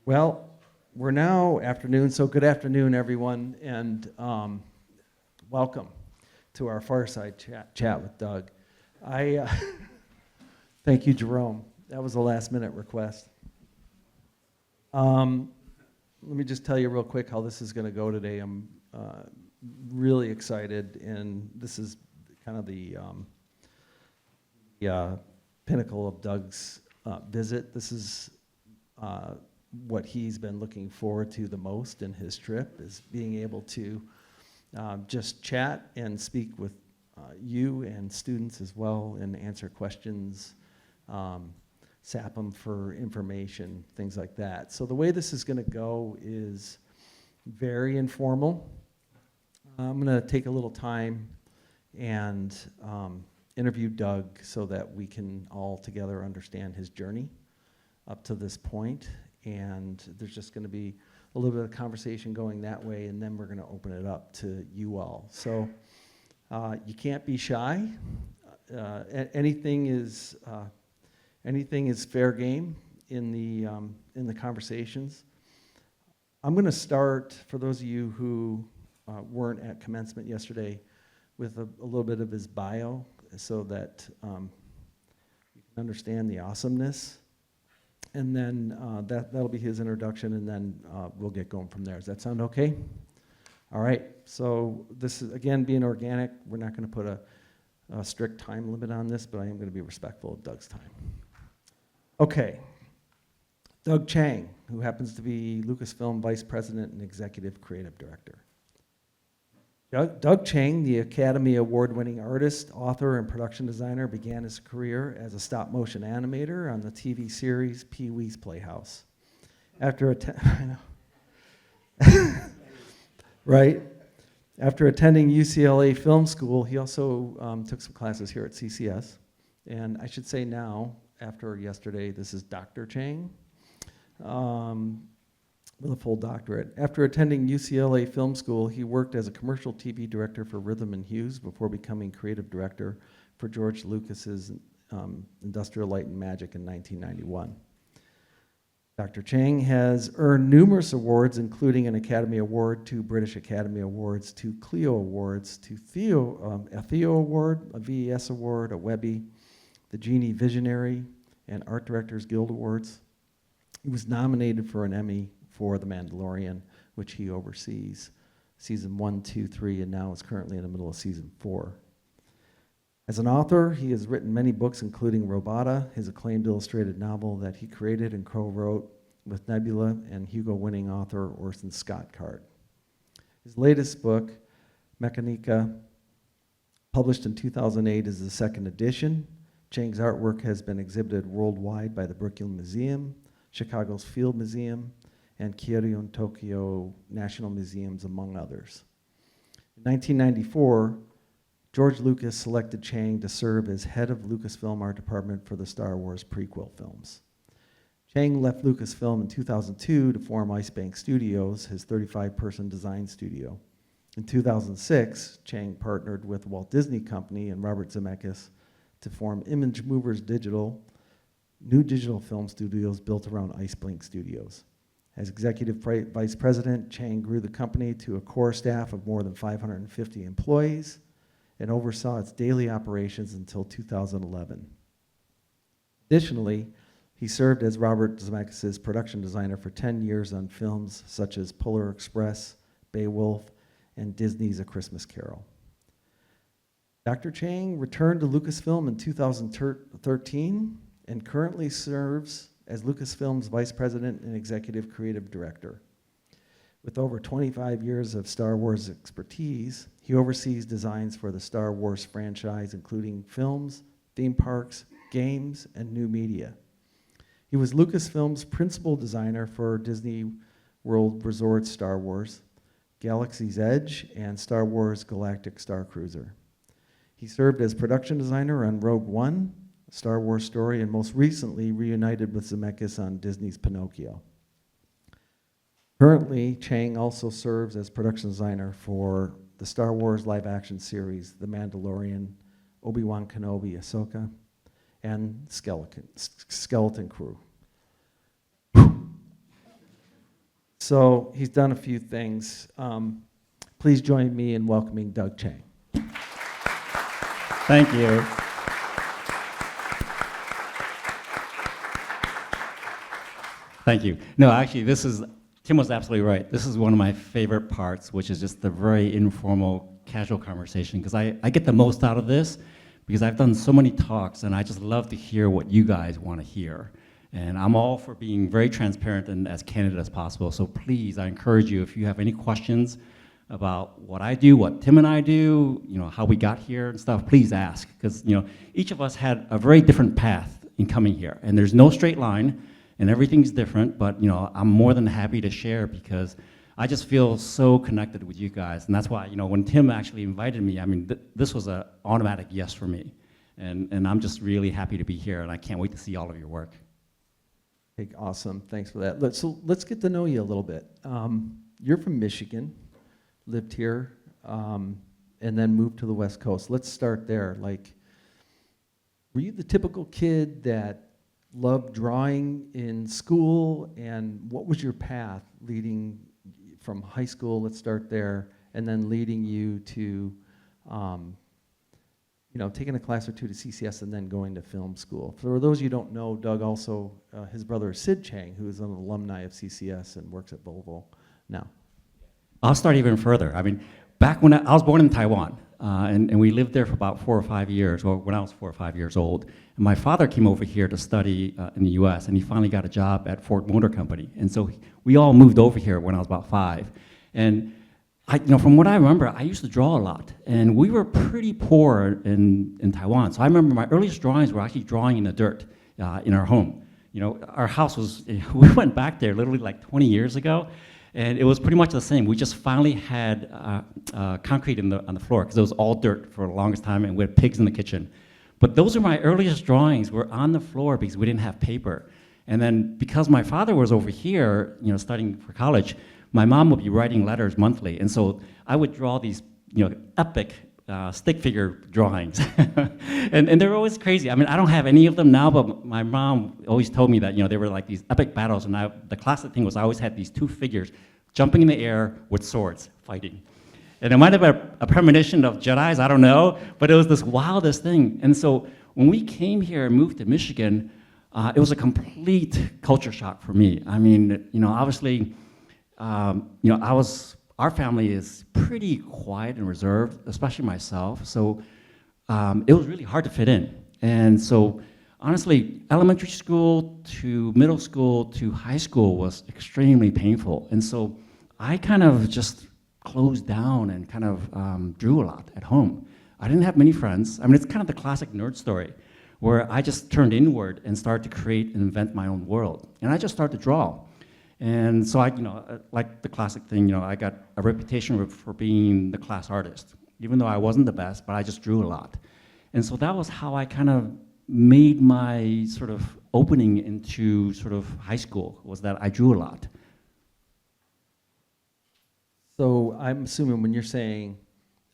Well, we're now afternoon, so good afternoon, everyone, and welcome to our Fireside chat with Doug. Thank you, Jerome. That was a last-minute request. Let me just tell you real quick how this is going to go today. I'm really excited, and this is kind of the pinnacle of Doug's visit. This is what he's been looking forward to the most in his trip, is being able to just chat and speak with you and students as well, and answer questions, sap them for information, things like that. So the way this is going to go is very informal. I'm going to take a little time and interview Doug so that we can all together understand his journey up to this point. And there's just going to be a little bit of conversation going that way, and then we're going to open it up to you all. So you can't be shy. Anything is fair game in the conversations. I'm going to start, for those of you who weren't at commencement yesterday, with a little bit of his bio, so that you can understand the awesomeness. And then that'll be his introduction, and then we'll get going from there. Does that sound okay? All right. So this is, again, being organic. We're not going to put a strict time limit on this, but I am going to be respectful of Doug's time. Okay. Doug Chiang, who happens to be Lucasfilm Vice President and Executive Creative Director. Doug Chiang, the Academy Award-winning artist, author, and production designer, began his career as a stop-motion animator on the TV series Pee-wee's Playhouse. After right? After attending UCLA Film School, he also took some classes here at CCS. And I should say now, after yesterday, this is Dr. Chiang. With a full doctorate. After attending UCLA Film School, he worked as a commercial TV director for Rhythm and Hues before becoming creative director for George Lucas's Industrial Light and Magic in 1991. Dr. Chiang has earned numerous awards, including an Academy Award, 2 British Academy Awards, 2 Clio Awards, a Theo Award, a VES Award, a Webby, the Genie Visionary, and Art Directors Guild Awards. He was nominated for an Emmy for The Mandalorian, which he oversees, season 1, 2, 3, and now is currently in the middle of season 4. As an author, he has written many books, including Robota, his acclaimed illustrated novel that he created and co-wrote with Nebula and Hugo-winning author Orson Scott Card. His latest book, Mechanica, published in 2008, is the 2nd edition. Chiang's artwork has been exhibited worldwide by the Brooklyn Museum, Chicago's Field Museum, and Kyoto and Tokyo National Museums, among others. In 1994, George Lucas selected Chiang to serve as head of Lucasfilm art department for the Star Wars prequel films. Chiang left Lucasfilm in 2002 to form Ice Bank Studios, his 35-person design studio. In 2006, Chiang partnered with Walt Disney Company and Robert Zemeckis to form Image Movers Digital, new digital film studios built around Ice Bank Studios. As executive vice president, Chiang grew the company to a core staff of more than 550 employees and oversaw its daily operations until 2011. Additionally, he served as Robert Zemeckis' production designer for 10 years on films such as Polar Express, Beowulf, and Disney's A Christmas Carol. Dr. Chiang returned to Lucasfilm in 2013 and currently serves as Lucasfilm's Vice President and Executive Creative Director. With over 25 years of Star Wars expertise, he oversees designs for the Star Wars franchise, including films, theme parks, games, and new media. He was Lucasfilm's principal designer for Disney World Resort Star Wars, Galaxy's Edge, and Star Wars Galactic Starcruiser. He served as production designer on Rogue One, Star Wars Story, and most recently reunited with Zemeckis on Disney's Pinocchio. Currently, Chiang also serves as production designer for the Star Wars live-action series, The Mandalorian, Obi-Wan Kenobi, Ahsoka, and Skeleton Crew. So he's done a few things. Please join me in welcoming Doug Chiang. Thank you. Thank you. No, actually, Tim was absolutely right. This is one of my favorite parts, which is just the very informal, casual conversation, because I get the most out of this, because I've done so many talks, and I just love to hear what you guys want to hear. And I'm all for being very transparent and as candid as possible, so please, I encourage you, if you have any questions about what I do, what Tim and I do, how we got here and stuff, please ask, because each of us had a very different path in coming here, and there's no straight line, and everything's different, but I'm more than happy to share, because I just feel so connected with you guys, and that's why when Tim actually invited me, this was an automatic yes for me, and I'm just really happy to be here, and I can't wait to see all of your work. Okay, awesome, thanks for that. Let's get to know you a little bit. You're from Michigan, lived here, and then moved to the West Coast. Let's start there. Were you the typical kid that loved drawing in school, and what was your path leading from high school, let's start there, and then leading you to taking a class or two to CCS and then going to film school? For those you don't know, Doug also, his brother is Sid Chiang, who is an alumni of CCS and works at Volvo now. I'll start even further. Back when I was born in Taiwan, and we lived there for about 4 or 5 years, or when I was 4 or 5 years old. And my father came over here to study in the US, and he finally got a job at Ford Motor Company. And so we all moved over here when I was about 5. And from what I remember, I used to draw a lot. And we were pretty poor in Taiwan. So I remember my earliest drawings were actually drawing in the dirt in our home. Our house was, we went back there literally like 20 years ago. And it was pretty much the same. We just finally had concrete on the floor, because it was all dirt for the longest time, and we had pigs in the kitchen. But those are my earliest drawings, were on the floor because we didn't have paper. And then because my father was over here, studying for college, my mom would be writing letters monthly. And so I would draw these, epic stick figure drawings. and they're always crazy. I don't have any of them now, but my mom always told me that, they were like these epic battles. And the classic thing was I always had these 2 figures jumping in the air with swords, fighting. And it might have been a premonition of Jedis, I don't know, but it was this wildest thing. And so when we came here and moved to Michigan, it was a complete culture shock for me. Obviously, our family is pretty quiet and reserved, especially myself. So it was really hard to fit in. And so honestly, elementary school to middle school to high school was extremely painful. And so I kind of just closed down and kind of drew a lot at home. I didn't have many friends. It's kind of the classic nerd story, where I just turned inward and started to create and invent my own world. And I just started to draw. And so I, like the classic thing, I got a reputation for being the class artist, even though I wasn't the best, but I just drew a lot. And so that was how I kind of made my sort of opening into sort of high school, was that I drew a lot. So I'm assuming when you're saying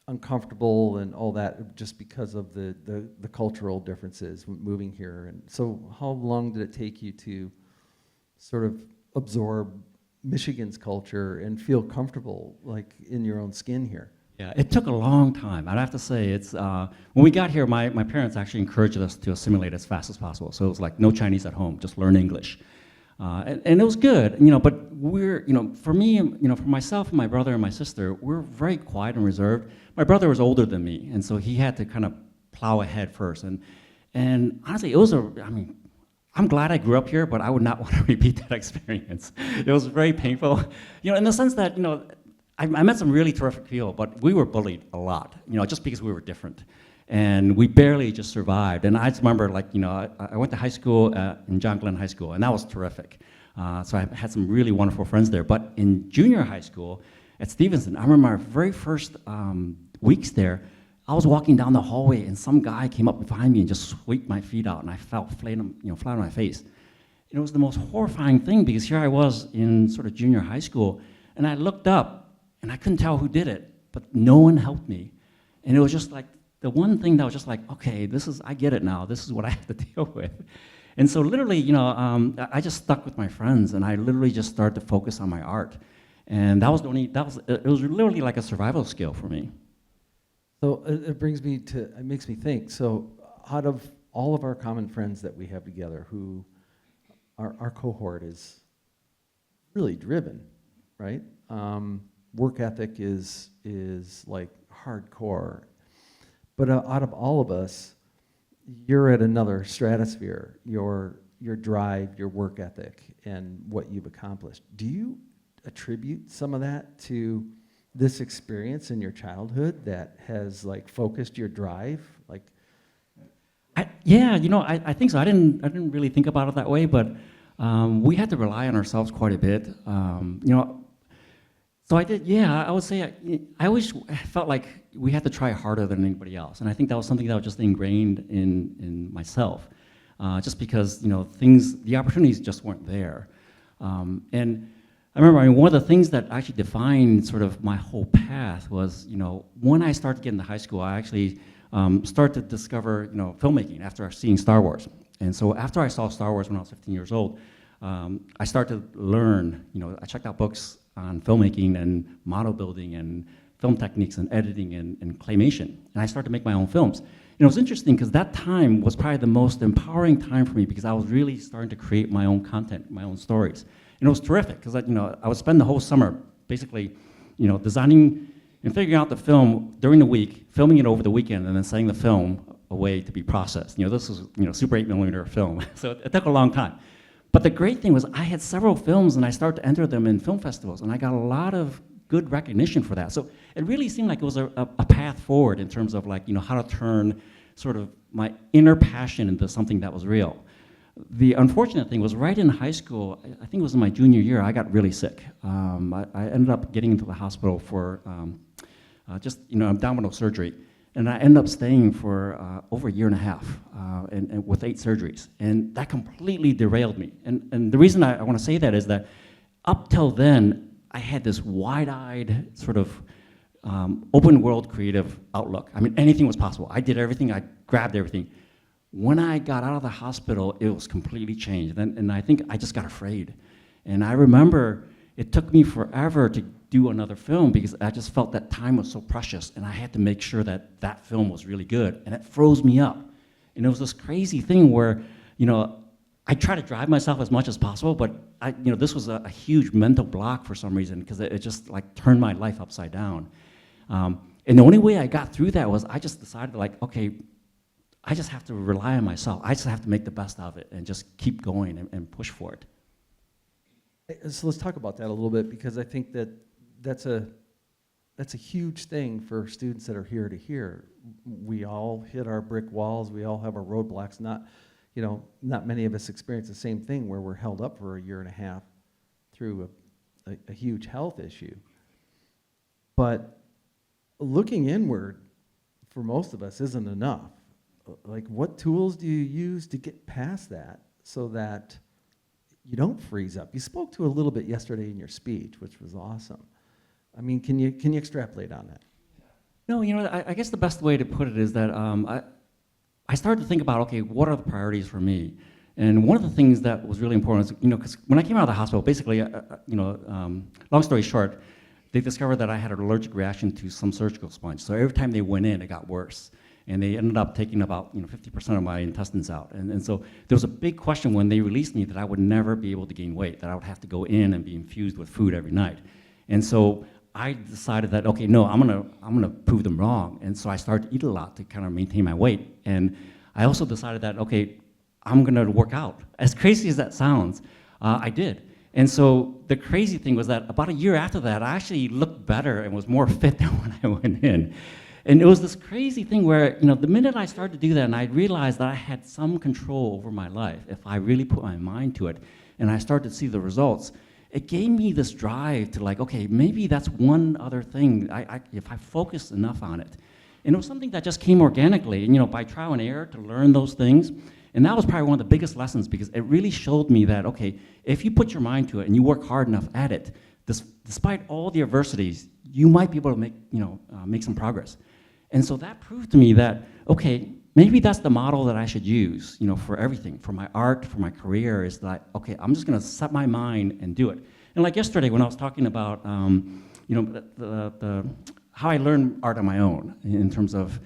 uncomfortable and all that, just because of the cultural differences moving here. And so how long did it take you to sort of absorb Michigan's culture and feel comfortable in your own skin here? Yeah, it took a long time. I'd have to say it's, when we got here, my parents actually encouraged us to assimilate as fast as possible. So it was like no Chinese at home, just learn English. And it was good, but we're, for me, for myself and my brother and my sister, we're very quiet and reserved. My brother was older than me, and so he had to kind of plow ahead first. And honestly, it was I'm glad I grew up here, but I would not want to repeat that experience. It was very painful, in the sense that, I met some really terrific people, but we were bullied a lot, just because we were different. And we barely just survived. And I just remember, I went to high school in John Glenn High School, and that was terrific. So I had some really wonderful friends there. But in junior high school at Stevenson, I remember my very first weeks there, I was walking down the hallway, and some guy came up behind me and just swept my feet out, and I fell flat on my face. And it was the most horrifying thing, because here I was in sort of junior high school, and I looked up, and I couldn't tell who did it, but no one helped me. And it was just like, the one thing that was just like, okay, I get it now. This is what I have to deal with. And so literally, I just stuck with my friends, and I literally just started to focus on my art. And it was literally like a survival skill for me. So it makes me think, so out of all of our common friends that we have together, who our cohort is really driven, right? Work ethic is like hardcore. But out of all of us, you're at another stratosphere, your drive, your work ethic, and what you've accomplished. Do you attribute some of that to this experience in your childhood that has like focused your drive? Like, I think so. I didn't really think about it that way, but we had to rely on ourselves quite a bit. So I did, yeah, I would say I always felt like we had to try harder than anybody else. And I think that was something that was just ingrained in myself, just because, the opportunities just weren't there. And I remember, one of the things that actually defined sort of my whole path was, when I started getting to high school, I actually started to discover, filmmaking after seeing Star Wars. And so after I saw Star Wars when I was 15 years old, I started to learn, I checked out books on filmmaking and model building and film techniques and editing and claymation. And I started to make my own films. And it was interesting because that time was probably the most empowering time for me because I was really starting to create my own content, my own stories. And it was terrific because I would spend the whole summer basically, designing and figuring out the film during the week, filming it over the weekend, and then sending the film away to be processed. This was Super 8mm film, so it took a long time. But the great thing was I had several films and I started to enter them in film festivals and I got a lot of good recognition for that. So it really seemed like it was a path forward in terms of how to turn sort of my inner passion into something that was real. The unfortunate thing was right in high school, I think it was in my junior year, I got really sick. I ended up getting into the hospital for abdominal surgery. And I ended up staying for over a year and a half and with 8 surgeries. And that completely derailed me. And the reason I want to say that is that up till then, I had this wide-eyed sort of open world creative outlook. I mean, anything was possible. I did everything, I grabbed everything. When I got out of the hospital, it was completely changed. And I think I just got afraid. And I remember it took me forever to do another film because I just felt that time was so precious and I had to make sure that that film was really good. And it froze me up. And it was this crazy thing where, I try to drive myself as much as possible, but this was a huge mental block for some reason because it just turned my life upside down. And the only way I got through that was I just decided okay, I just have to rely on myself. I just have to make the best of it and just keep going and push for it. So let's talk about that a little bit because I think that's a huge thing for students that are here to hear. We all hit our brick walls. We all have our roadblocks. Not many of us experience the same thing where we're held up for a year and a half through a huge health issue. But looking inward for most of us isn't enough. What tools do you use to get past that so that you don't freeze up? You spoke to a little bit yesterday in your speech, which was awesome. I mean, can you extrapolate on that? No, I guess the best way to put it is that I started to think about, okay, what are the priorities for me? And one of the things that was really important is, because when I came out of the hospital, basically, long story short, they discovered that I had an allergic reaction to some surgical sponge. So every time they went in, it got worse. And they ended up taking about 50% of my intestines out. And so there was a big question when they released me that I would never be able to gain weight, that I would have to go in and be infused with food every night. And so I decided that, okay, no, I'm gonna prove them wrong. And so I started to eat a lot to kind of maintain my weight. And I also decided that, okay, I'm gonna work out. As crazy as that sounds, I did. And so the crazy thing was that about a year after that, I actually looked better and was more fit than when I went in. And it was this crazy thing where, the minute I started to do that and I realized that I had some control over my life if I really put my mind to it and I started to see the results, it gave me this drive to okay, maybe that's one other thing, if I focus enough on it. And it was something that just came organically, and, by trial and error to learn those things. And that was probably one of the biggest lessons because it really showed me that, okay, if you put your mind to it and you work hard enough at it, despite all the adversities, you might be able to make some progress. And so that proved to me that, okay, maybe that's the model that I should use, for everything, for my art, for my career, is that, okay, I'm just gonna set my mind and do it. And like yesterday when I was talking about, how I learn art on my own in terms of,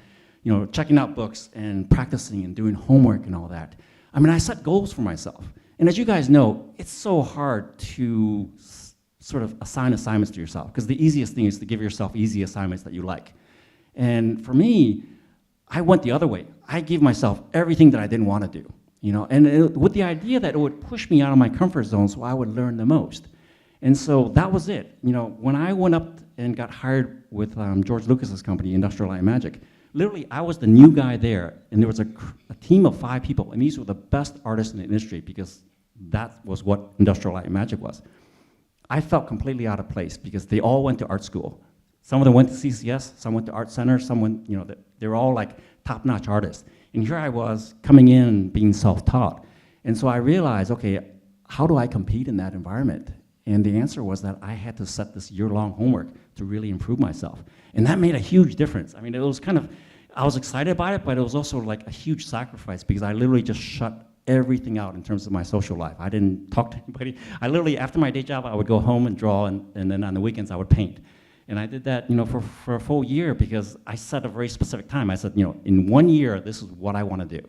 checking out books and practicing and doing homework and all that. I mean, I set goals for myself. And as you guys know, it's so hard to sort of assign assignments to yourself, because the easiest thing is to give yourself easy assignments that you like. And for me, I went the other way. I gave myself everything that I didn't want to do, with the idea that it would push me out of my comfort zone so I would learn the most. And so that was it. When I went up and got hired with George Lucas's company, Industrial Light and Magic, literally I was the new guy there, and there was a team of 5 people, and these were the best artists in the industry, because that was what Industrial Light and Magic was. I felt completely out of place because they all went to art school. Some of them went to CCS, some went to art center, some went, they were all like top-notch artists. And here I was coming in being self-taught. And so I realized, okay, how do I compete in that environment? And the answer was that I had to set this year-long homework to really improve myself. And that made a huge difference. I mean, it was kind of, I was excited about it, but it was also like a huge sacrifice, because I literally just shut everything out in terms of my social life. I didn't talk to anybody. I literally, after my day job, I would go home and draw, and then on the weekends I would paint. And I did that, for a full year, because I set a very specific time. I said, in 1 year, this is what I want to do.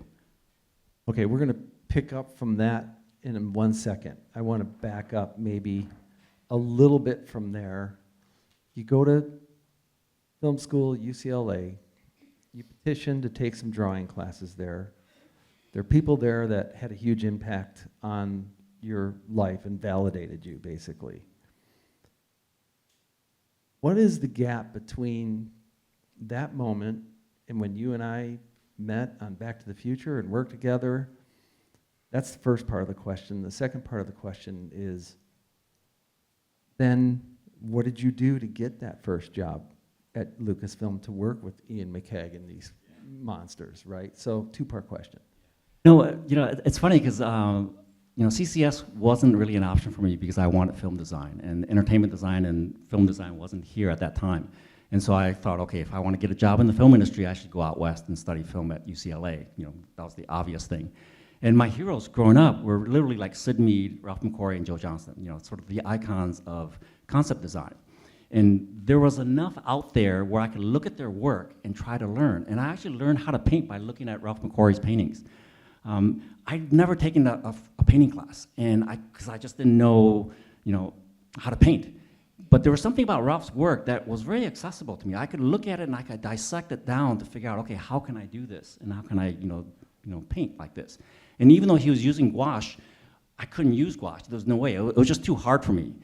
Okay, we're going to pick up from that in 1 second. I want to back up maybe a little bit from there. You go to film school, UCLA. You petition to take some drawing classes there. There are people there that had a huge impact on your life and validated you, basically. What is the gap between that moment and when you and I met on Back to the Future and worked together? That's the first part of the question. The second part of the question is, then what did you do to get that first job at Lucasfilm to work with Ian McKeg and these monsters, right? So, two-part question. No, it's funny because CCS wasn't really an option for me, because I wanted film design, and entertainment design and film design wasn't here at that time. And so I thought, okay, if I want to get a job in the film industry, I should go out west and study film at UCLA. That was the obvious thing. And my heroes growing up were literally like Sid Mead, Ralph McQuarrie, and Joe Johnston, sort of the icons of concept design. And there was enough out there where I could look at their work and try to learn. And I actually learned how to paint by looking at Ralph McQuarrie's paintings. I'd never taken a painting class, and because I just didn't know, how to paint. But there was something about Ralph's work that was very accessible to me. I could look at it and I could dissect it down to figure out, okay, how can I do this, and how can I, paint like this? And even though he was using gouache, I couldn't use gouache. There was no way. It was just too hard for me.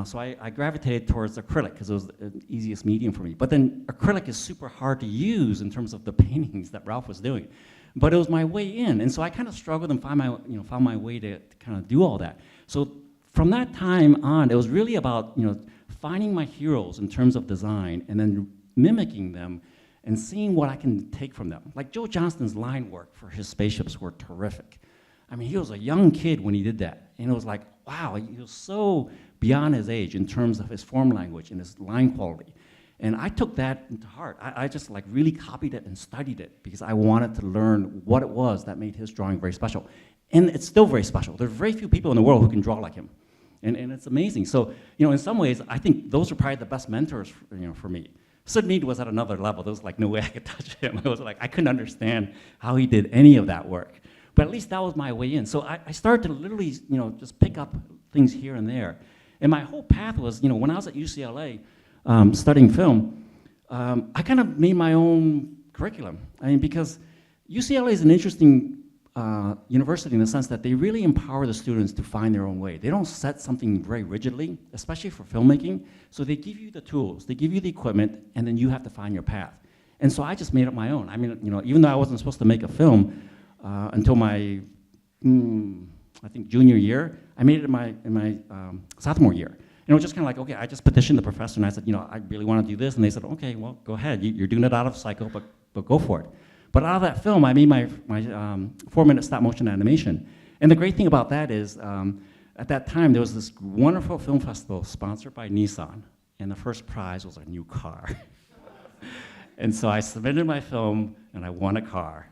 So I gravitated towards acrylic because it was the easiest medium for me. But then acrylic is super hard to use in terms of the paintings that Ralph was doing. But it was my way in, and so I kind of struggled and found my way to kind of do all that. So from that time on, it was really about finding my heroes in terms of design, and then mimicking them and seeing what I can take from them. Like Joe Johnston's line work for his spaceships were terrific. I mean, he was a young kid when he did that, and it was like, wow, he was so beyond his age in terms of his form language and his line quality. And I took that into heart. I just like really copied it and studied it, because I wanted to learn what it was that made his drawing very special. And it's still very special. There are very few people in the world who can draw like him. And it's amazing. So, in some ways, I think those are probably the best mentors for me. Sid Mead was at another level. There was like no way I could touch him. It was like I couldn't understand how he did any of that work. But at least that was my way in. So I started to literally, just pick up things here and there. And my whole path was, when I was at UCLA, studying film, I kind of made my own curriculum. I mean, because UCLA is an interesting university in the sense that they really empower the students to find their own way. They don't set something very rigidly, especially for filmmaking. So they give you the tools, they give you the equipment, and then you have to find your path. And so I just made up my own. I mean, even though I wasn't supposed to make a film until my, I think, junior year, I made it in my sophomore year. And it was just kind of like, okay, I just petitioned the professor, and I said, I really want to do this. And they said, okay, well, go ahead. You're doing it out of cycle, but go for it. But out of that film, I made my 4-minute stop-motion animation. And the great thing about that is, at that time, there was this wonderful film festival sponsored by Nissan, and the first prize was a new car. And so I submitted my film, and I won a car.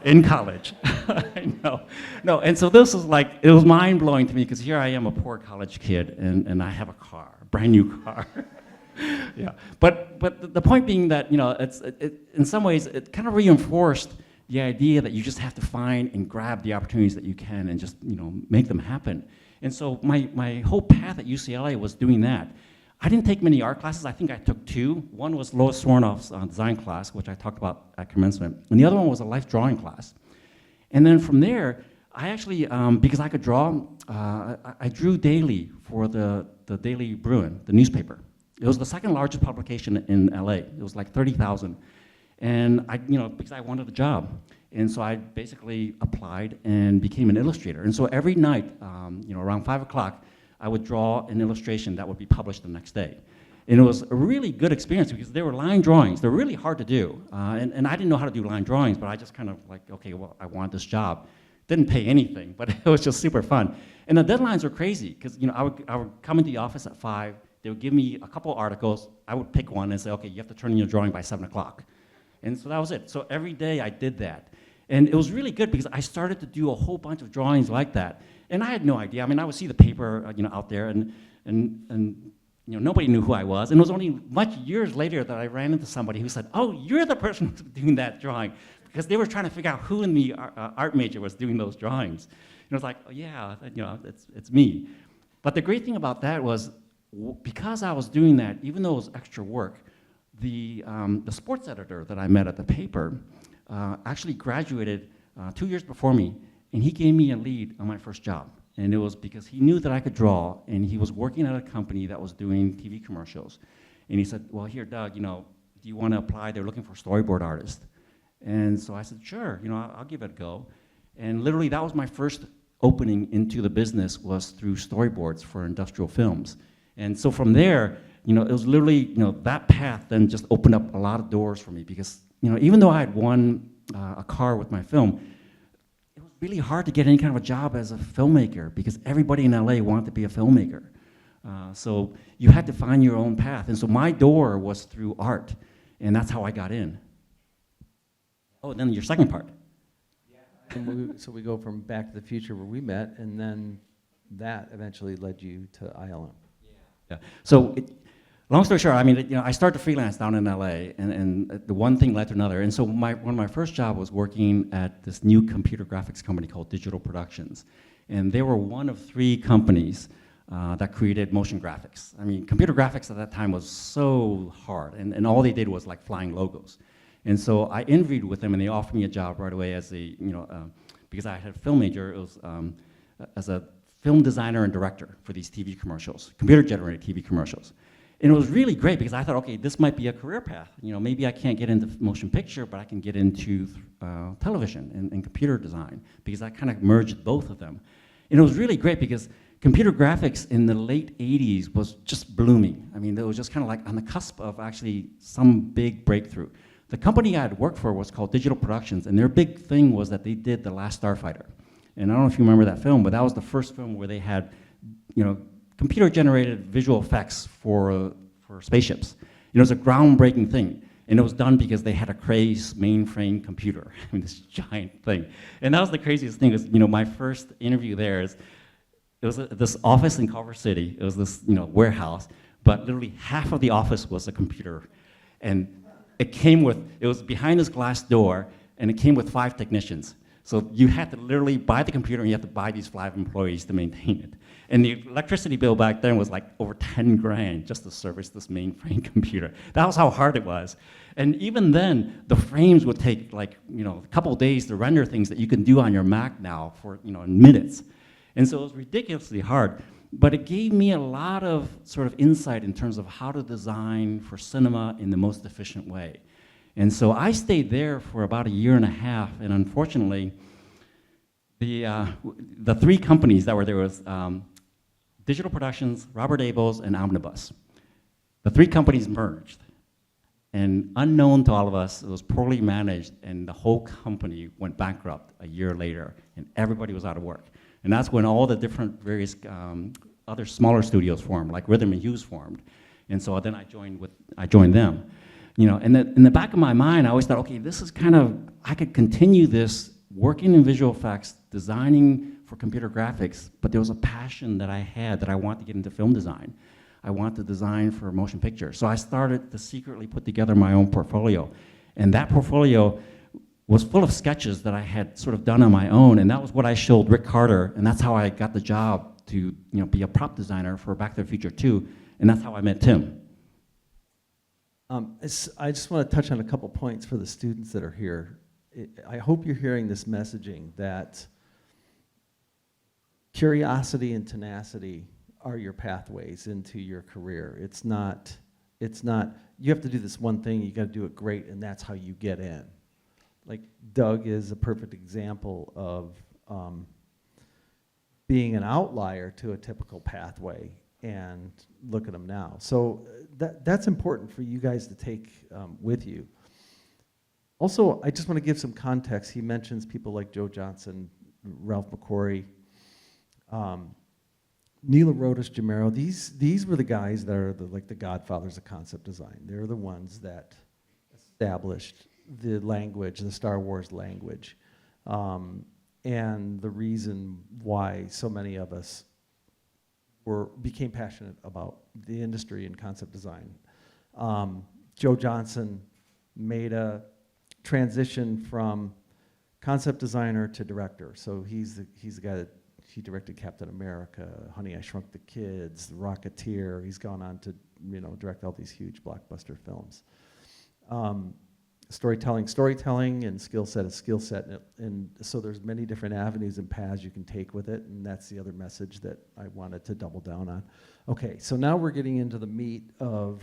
in college. I know. No, and so this was like, it was mind-blowing to me because here I am, a poor college kid, and I have a car, a brand new car. Yeah, but the point being that, in some ways, it kind of reinforced the idea that you just have to find and grab the opportunities that you can and just, make them happen. And so my whole path at UCLA was doing that. I didn't take many art classes. I think I took 2. One was Lois Swarnoff's design class, which I talked about at commencement. And the other one was a life drawing class. And then from there, I actually, because I could draw, I drew daily for the Daily Bruin, the newspaper. It was the second largest publication in LA. It was like 30,000. And because I wanted a job. And so I basically applied and became an illustrator. And so every night, around 5 o'clock, I would draw an illustration that would be published the next day. And it was a really good experience because they were line drawings. They're really hard to do. And I didn't know how to do line drawings, but I just kind of like, okay, well, I want this job. Didn't pay anything, but it was just super fun. And the deadlines were crazy because I would come into the office at 5. They would give me a couple articles. I would pick one and say, okay, you have to turn in your drawing by 7 o'clock. And so that was it. So every day I did that. And it was really good because I started to do a whole bunch of drawings like that. And I had no idea. I mean, I would see the paper, out there, and nobody knew who I was. And it was only much years later that I ran into somebody who said, "Oh, you're the person who's doing that drawing," because they were trying to figure out who in the art major was doing those drawings. And I was like, "Oh yeah, it's me." But the great thing about that was, because I was doing that, even though it was extra work, the sports editor that I met at the paper actually graduated 2 years before me. And he gave me a lead on my first job. And it was because he knew that I could draw, and he was working at a company that was doing TV commercials. And he said, well, here, Doug, do you want to apply? They're looking for storyboard artists. And so I said, sure, I'll give it a go. And literally, that was my first opening into the business, was through storyboards for industrial films. And so from there, it was literally, that path then just opened up a lot of doors for me because, even though I had won a car with my film, really hard to get any kind of a job as a filmmaker because everybody in LA wanted to be a filmmaker. So you had to find your own path. And so my door was through art, and that's how I got in. Oh, then your second part. And so we go from Back to the Future where we met, and then that eventually led you to ILM. Yeah. So long story short, I started to freelance down in LA, and the one thing led to another. And so one of my first jobs was working at this new computer graphics company called Digital Productions. And they were one of 3 companies that created motion graphics. Computer graphics at that time was so hard, and all they did was like flying logos. And so I interviewed with them, and they offered me a job right away as because I had a film major, it was as a film designer and director for these TV commercials, computer-generated TV commercials. And it was really great because I thought, okay, this might be a career path. Maybe I can't get into motion picture, but I can get into television and computer design because I kind of merged both of them. And it was really great because computer graphics in the late 80s was just blooming. It was just kind of like on the cusp of actually some big breakthrough. The company I had worked for was called Digital Productions, and their big thing was that they did The Last Starfighter. And I don't know if you remember that film, but that was the first film where they had, computer-generated visual effects for spaceships. It was a groundbreaking thing, and it was done because they had a Craze mainframe computer, this giant thing. And that was the craziest thing. Was my first interview there it was this office in Culver City. It was this warehouse, but literally half of the office was a computer, and it was behind this glass door, and it came with 5 technicians. So you had to literally buy the computer, and you had to buy these 5 employees to maintain it. And the electricity bill back then was like over 10 grand just to service this mainframe computer. That was how hard it was. And even then, the frames would take a couple of days to render things that you can do on your Mac now for in minutes. And so it was ridiculously hard. But it gave me a lot of sort of insight in terms of how to design for cinema in the most efficient way. And so I stayed there for about a year and a half, and unfortunately, the 3 companies that were there was Digital Productions, Robert Abels, and Omnibus. The 3 companies merged, and unknown to all of us, it was poorly managed, and the whole company went bankrupt a year later, and everybody was out of work. And that's when all the different various other smaller studios formed, like Rhythm and Hughes formed. And so then I joined them. And in the back of my mind, I always thought, okay, this is kind of, I could continue this working in visual effects, designing for computer graphics, but there was a passion that I had that I wanted to get into film design. I wanted to design for motion picture. So I started to secretly put together my own portfolio. And that portfolio was full of sketches that I had sort of done on my own, and that was what I showed Rick Carter, and that's how I got the job to be a prop designer for Back to the Future 2, and that's how I met Tim. I just want to touch on a couple points for the students that are here. I hope you're hearing this messaging that curiosity and tenacity are your pathways into your career. It's not, you have to do this one thing, you got to do it great, and that's how you get in. Like Doug is a perfect example of being an outlier to a typical pathway, and look at him now. So that's important for you guys to take with you. Also, I just want to give some context. He mentions people like Joe Johnson, Ralph McQuarrie, Neil Rodas Jamero. These were the guys that are like the godfathers of concept design. They're the ones that established the language, the Star Wars language, and the reason why so many of us became passionate about the industry and concept design. Joe Johnson made a transition from concept designer to director. So he's the guy that he directed Captain America, Honey, I Shrunk the Kids, The Rocketeer. He's gone on to direct all these huge blockbuster films. Storytelling, and skill set is skill set, and so there's many different avenues and paths you can take with it, and that's the other message that I wanted to double down on. Okay, so now we're getting into the meat of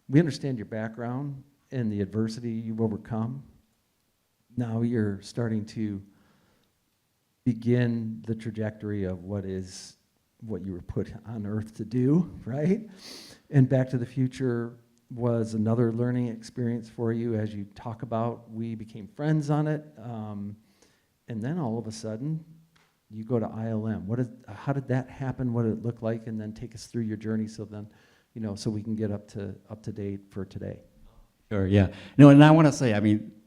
we understand your background and the adversity you've overcome. Now you're starting to begin the trajectory of what you were put on Earth to do, right? And Back to the Future was another learning experience for you. As you talk about, we became friends on it, and then all of a sudden, you go to ILM. How did that happen? What did it look like? And then take us through your journey, so then, so we can get up to date for today. Sure, yeah. And I want to say,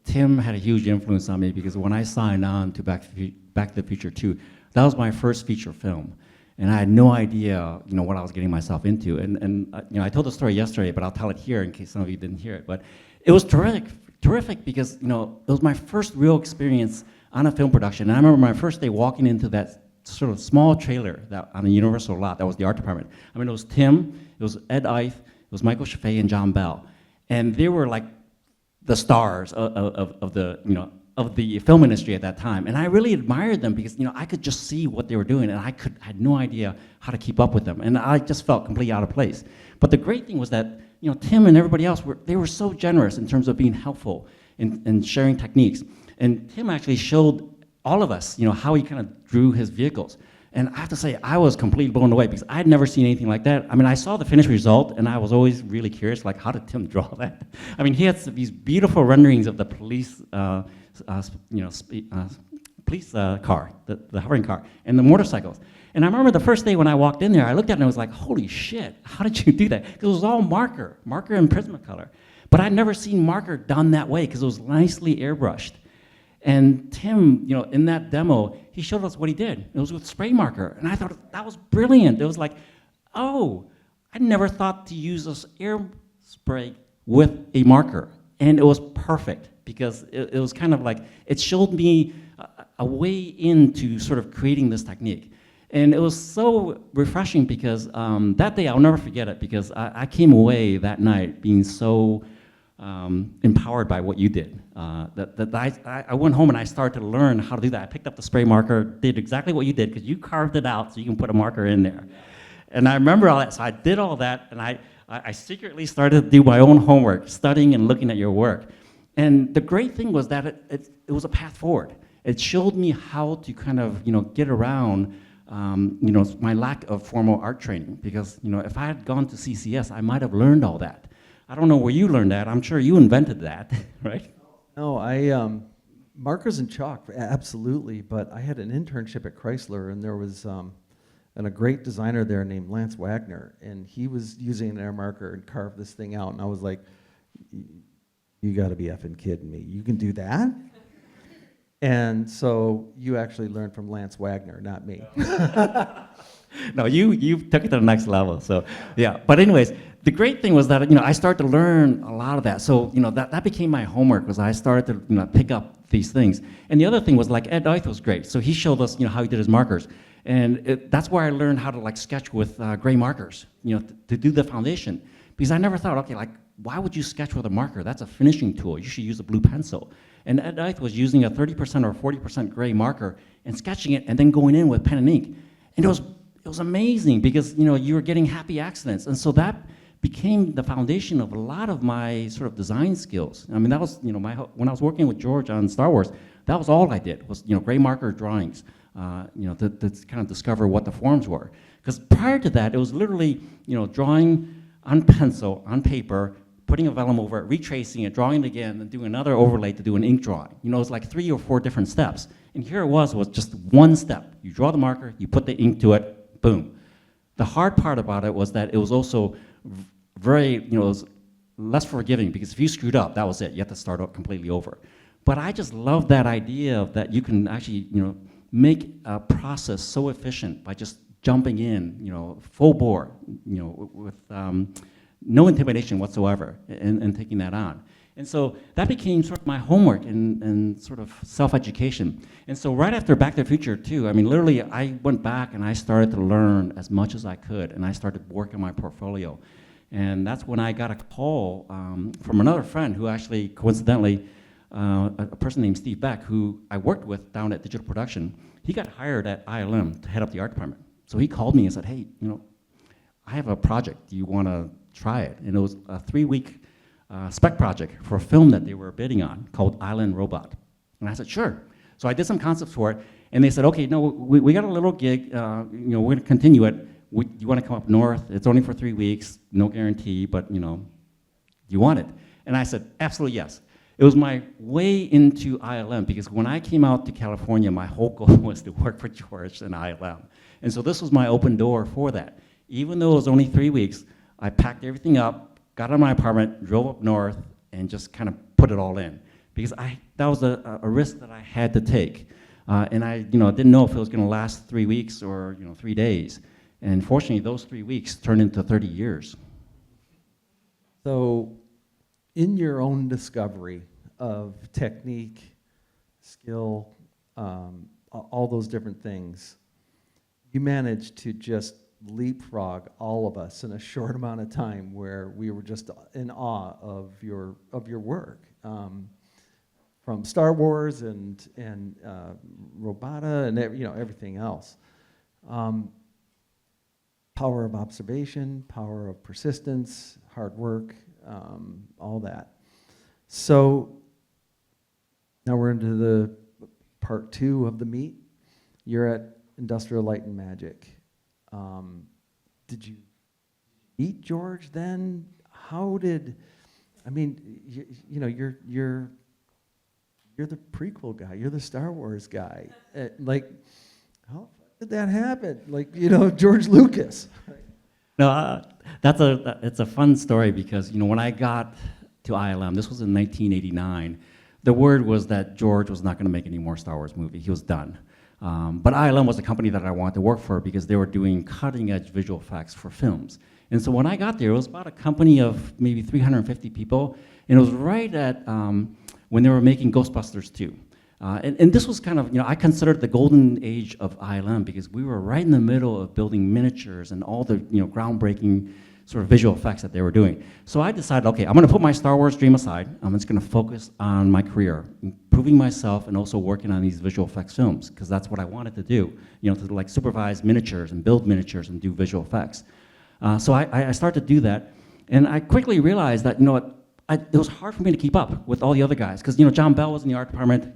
Tim had a huge influence on me, because when I signed on to Back to the Future 2, that was my first feature film. And I had no idea, what I was getting myself into. And I told the story yesterday, but I'll tell it here in case some of you didn't hear it. But it was terrific because, it was my first real experience on a film production. And I remember my first day walking into that sort of small trailer on a Universal lot. That was the art department. It was Tim, it was Ed Eith, it was Michael Chaffee, and John Bell. And they were like the stars of the film industry at that time. And I really admired them because, I could just see what they were doing, and I had no idea how to keep up with them. And I just felt completely out of place. But the great thing was that, Tim and everybody else, they were so generous in terms of being helpful and sharing techniques. And Tim actually showed all of us, how he kind of drew his vehicles. And I have to say, I was completely blown away because I'd never seen anything like that. I saw the finished result, and I was always really curious, like, how did Tim draw that? He had these beautiful renderings of the police police car, the hovering car, and the motorcycles. And I remember the first day when I walked in there, I looked at it and I was like, holy shit, how did you do that? Because it was all marker and Prismacolor. But I'd never seen marker done that way because it was nicely airbrushed. And Tim, in that demo, he showed us what he did. It was with spray marker. And I thought that was brilliant. It was like, oh, I never thought to use this air spray with a marker. And it was perfect because it was kind of like, it showed me a way into sort of creating this technique. And it was so refreshing because that day, I'll never forget it, because I came away that night being so empowered by what you did. I went home and I started to learn how to do that. I picked up the spray marker, did exactly what you did, because you carved it out so you can put a marker in there. And I remember all that, so I did all that, and I secretly started to do my own homework, studying and looking at your work. And the great thing was that it was a path forward. It showed me how to kind of get around my lack of formal art training, because if I had gone to CCS, I might have learned all that. I don't know where you learned that. I'm sure you invented that, right? No, markers and chalk, absolutely. But I had an internship at Chrysler, and there was and a great designer there named Lance Wagner, and he was using an air marker and carved this thing out, and I was like, you gotta be effing kidding me. You can do that? And so you actually learned from Lance Wagner, not me. No, you took it to the next level. So yeah, but anyways, the great thing was that I started to learn a lot of that. So that became my homework, was I started to pick up these things. And the other thing was, like, Ed Eith was great. So he showed us how he did his markers, and that's where I learned how to like sketch with gray markers, to do the foundation. Because I never thought, okay, like, why would you sketch with a marker? That's a finishing tool. You should use a blue pencil. And Ed Eith was using a 30% or 40% gray marker and sketching it, and then going in with pen and ink. And it was amazing, because you were getting happy accidents. And so that became the foundation of a lot of my sort of design skills. I mean, that was when I was working with George on Star Wars, that was all I did, was gray marker drawings, to kind of discover what the forms were. Because prior to that, it was literally drawing on pencil, on paper, putting a vellum over it, retracing it, drawing it again, and doing another overlay to do an ink drawing. It's like 3 or 4 different steps. And here it was just one step. You draw the marker, you put the ink to it, boom. The hard part about it was that it was also very, it was less forgiving, because if you screwed up, that was it. You had to start out completely over. But I just love that idea of that you can actually, make a process so efficient by just jumping in, full bore, with no intimidation whatsoever, and taking that on. And so that became sort of my homework and sort of self-education. And so right after Back to the Future 2, I mean, literally, I went back and I started to learn as much as I could, and I started working my portfolio. And that's when I got a call from another friend who actually, coincidentally, a person named Steve Beck, who I worked with down at Digital Production. He got hired at ILM to head up the art department. So he called me and said, hey, I have a project. Do you want to try it? And it was a 3-week spec project for a film that they were bidding on called Island Robot. And I said, sure. So I did some concepts for it, and they said, okay, no, we got a little gig, we're going to continue it. You want to come up north? It's only for 3 weeks, no guarantee, but you want it? And I said, absolutely yes. It was my way into ILM, because when I came out to California, my whole goal was to work for George and ILM. And so this was my open door for that. Even though it was only 3 weeks, I packed everything up, got out of my apartment, drove up north, and just kind of put it all in. Because that was a risk that I had to take. And I didn't know if it was going to last 3 weeks or 3 days. And fortunately, those 3 weeks turned into 30 years. So in your own discovery of technique, skill, all those different things, you managed to just leapfrog all of us in a short amount of time, where we were just in awe of your work, from Star Wars and Robota and everything else. Power of observation, power of persistence, hard work, all that. So now we're into the part 2 of the meet. You're at Industrial Light and Magic. Did you meet George then? How did? I mean, you're the prequel guy. You're the Star Wars guy. Like, how did that happen? Like, George Lucas. No, it's a fun story, because when I got to ILM, this was in 1989. The word was that George was not going to make any more Star Wars movie. He was done. But ILM was a company that I wanted to work for, because they were doing cutting-edge visual effects for films. And so when I got there, it was about a company of maybe 350 people, and it was right at when they were making Ghostbusters 2. And this was kind of, I considered the golden age of ILM, because we were right in the middle of building miniatures and all the groundbreaking sort of visual effects that they were doing. So I decided, okay, I'm going to put my Star Wars dream aside. I'm just going to focus on my career, improving myself, and also working on these visual effects films, because that's what I wanted to do, to like supervise miniatures and build miniatures and do visual effects. So I started to do that, and I quickly realized that, it was hard for me to keep up with all the other guys, because John Bell was in the art department,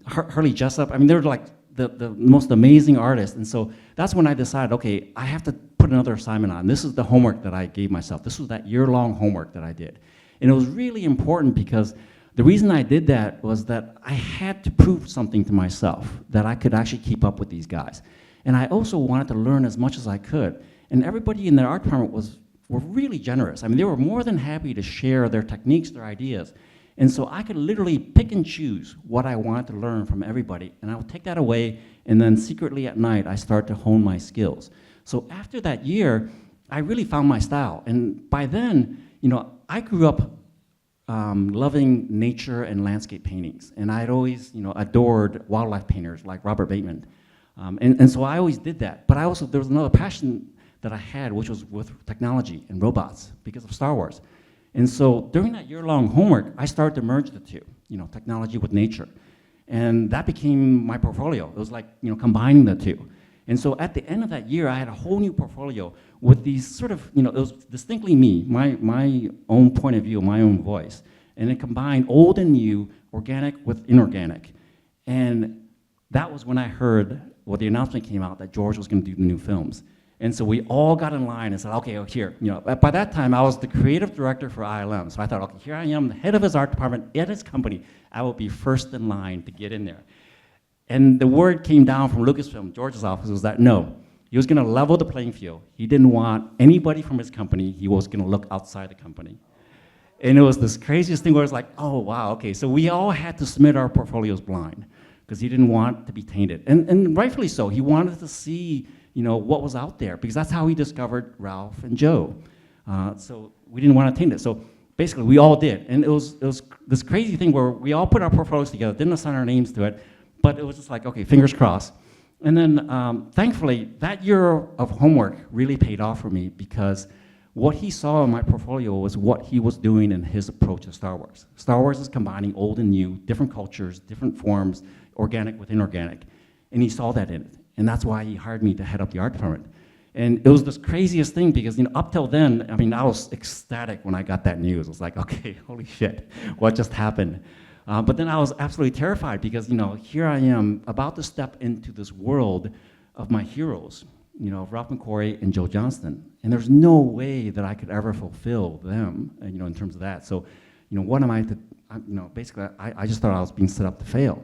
Hurley Jessup. I mean, they were like the most amazing artists, and so that's when I decided, okay, I have to put another assignment on. This is the homework that I gave myself. This was that year-long homework that I did, and it was really important, because the reason I did that was that I had to prove something to myself, that I could actually keep up with these guys. And I also wanted to learn as much as I could. And everybody in the art department were really generous. I mean, they were more than happy to share their techniques, their ideas. And so I could literally pick and choose what I wanted to learn from everybody. And I would take that away, and then secretly at night, I start to hone my skills. So after that year, I really found my style. And by then, I grew up loving nature and landscape paintings. And I'd always, adored wildlife painters like Robert Bateman. And so I always did that. But there was another passion that I had, which was with technology and robots because of Star Wars. And so during that year-long homework, I started to merge the two, technology with nature. And that became my portfolio. It was like, combining the two. And so at the end of that year, I had a whole new portfolio with these sort of, it was distinctly me, my own point of view, my own voice. And it combined old and new, organic with inorganic. And that was when I heard, the announcement came out that George was going to do the new films. And so we all got in line and said, okay, here. By that time, I was the creative director for ILM. So I thought, okay, here I am, the head of his art department at his company. I will be first in line to get in there. And the word came down from Lucasfilm, George's office, was that no, he was going to level the playing field. He didn't want anybody from his company. He was going to look outside the company. And it was this craziest thing where it's like, oh, wow, okay. So we all had to submit our portfolios blind because he didn't want to be tainted. And rightfully so. He wanted to see what was out there, because that's how he discovered Ralph and Joe. So we didn't want to taint it. So basically, we all did. And it was this crazy thing where we all put our portfolios together, didn't assign our names to it, but it was just like, okay, fingers crossed. And then, thankfully, that year of homework really paid off for me, because what he saw in my portfolio was what he was doing in his approach to Star Wars. Star Wars is combining old and new, different cultures, different forms, organic with inorganic. And he saw that in it. And that's why he hired me to head up the art department. And it was this craziest thing, because up till then, I was ecstatic when I got that news. I was like, okay, holy shit, what just happened? But then I was absolutely terrified, because here I am about to step into this world of my heroes, Ralph McQuarrie and Joe Johnston. And there's no way that I could ever fulfill them, in terms of that. So, what am I to, basically, I just thought I was being set up to fail.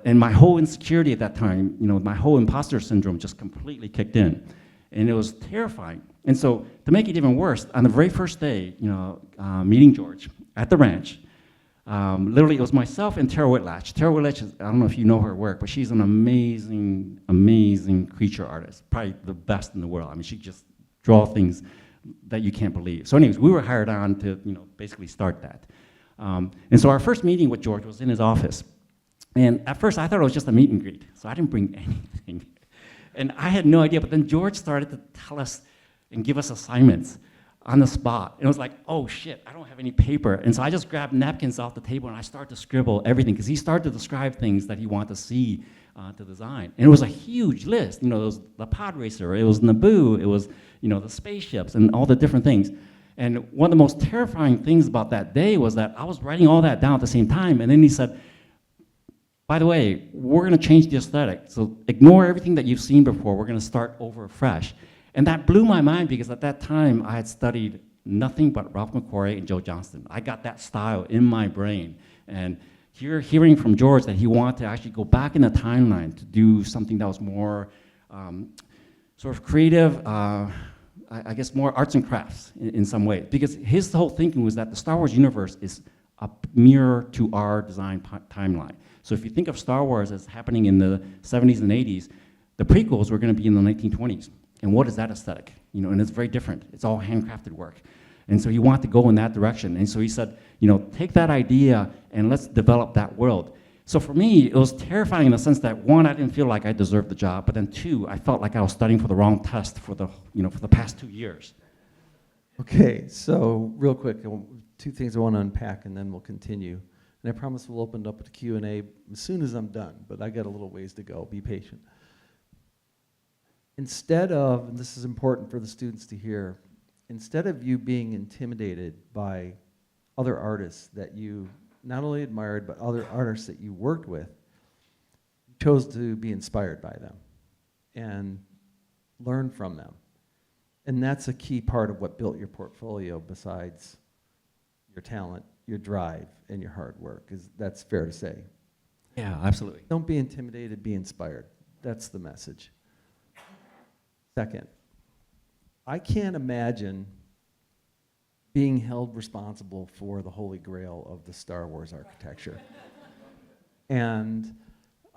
And my whole insecurity at that time, my whole imposter syndrome just completely kicked in. And it was terrifying. And so to make it even worse, on the very first day, meeting George at the ranch, literally it was myself and Tara Whitlatch. Tara Whitlatch, I don't know if you know her work, but she's an amazing, amazing creature artist, probably the best in the world. She just draws things that you can't believe. So anyways, we were hired on to basically start that. And so our first meeting with George was in his office. And at first, I thought it was just a meet and greet, so I didn't bring anything. And I had no idea, but then George started to tell us and give us assignments on the spot. And it was like, oh shit, I don't have any paper. And so I just grabbed napkins off the table and I started to scribble everything, because he started to describe things that he wanted to see to design. And it was a huge list. It was the pod racer, it was Naboo, it was the spaceships and all the different things. And one of the most terrifying things about that day was that I was writing all that down at the same time, and then he said, by the way, we're going to change the aesthetic. So ignore everything that you've seen before. We're going to start over fresh. And that blew my mind, because at that time, I had studied nothing but Ralph McQuarrie and Joe Johnston. I got that style in my brain. And hearing from George that he wanted to actually go back in the timeline to do something that was more sort of creative, I guess more arts and crafts in some way. Because his whole thinking was that the Star Wars universe is a mirror to our design timeline. So if you think of Star Wars as happening in the 70s and 80s, the prequels were going to be in the 1920s. And what is that aesthetic? And it's very different. It's all handcrafted work. And so he wanted to go in that direction. And so he said, take that idea and let's develop that world. So for me, it was terrifying in the sense that, one, I didn't feel like I deserved the job, but then two, I felt like I was studying for the wrong test for the past 2 years. Okay, so real quick, two things I want to unpack, and then we'll continue. And I promise we'll open it up to Q&A as soon as I'm done, but I got a little ways to go. Be patient. Instead of, and this is important for the students to hear, instead of you being intimidated by other artists that you not only admired, but other artists that you worked with, you chose to be inspired by them and learn from them. And that's a key part of what built your portfolio, besides your talent, your drive, and your hard work. That's fair to say. Yeah, absolutely. Don't be intimidated, be inspired. That's the message. Second, I can't imagine being held responsible for the holy grail of the Star Wars architecture. And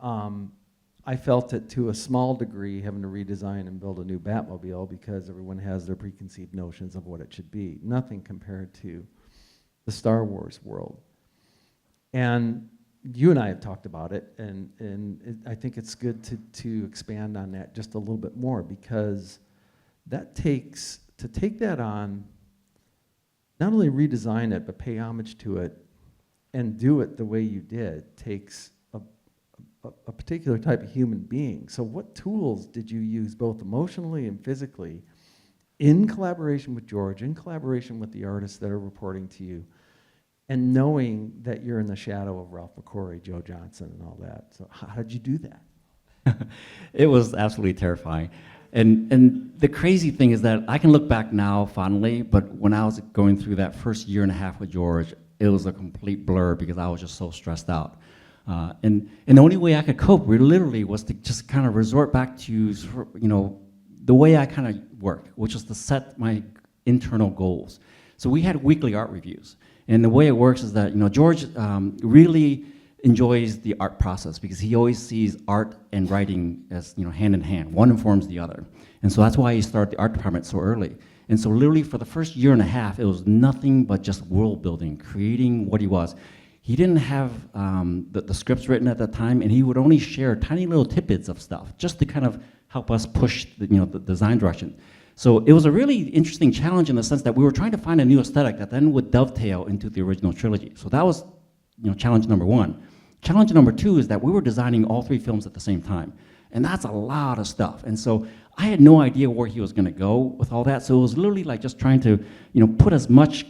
I felt it to a small degree having to redesign and build a new Batmobile because everyone has their preconceived notions of what it should be. Nothing compared to the Star Wars world. And you and I have talked about it, and I think it's good to expand on that just a little bit more, because that takes, to take that on, not only redesign it, but pay homage to it and do it the way you did, takes a particular type of human being. So what tools did you use, both emotionally and physically, in collaboration with George, in collaboration with the artists that are reporting to you, and knowing that you're in the shadow of Ralph McQuarrie, Joe Johnson, and all that? So how did you do that? It was absolutely terrifying. And the crazy thing is that I can look back now fondly, but when I was going through that first year and a half with George, it was a complete blur because I was just so stressed out. And the only way I could cope literally was to just kind of resort back to, the way I kind of work, which was to set my internal goals. So we had weekly art reviews. And the way it works is that, George really enjoys the art process because he always sees art and writing as, hand in hand. One informs the other. And so that's why he started the art department so early. And so literally for the first year and a half, it was nothing but just world building, creating what he was. He didn't have the scripts written at that time, and he would only share tiny little tidbits of stuff just to kind of help us push the design direction. So it was a really interesting challenge in the sense that we were trying to find a new aesthetic that then would dovetail into the original trilogy. So that was challenge number one. Challenge number two is that we were designing all three films at the same time. And that's a lot of stuff. And so I had no idea where he was going to go with all that. So it was literally like just trying to put as much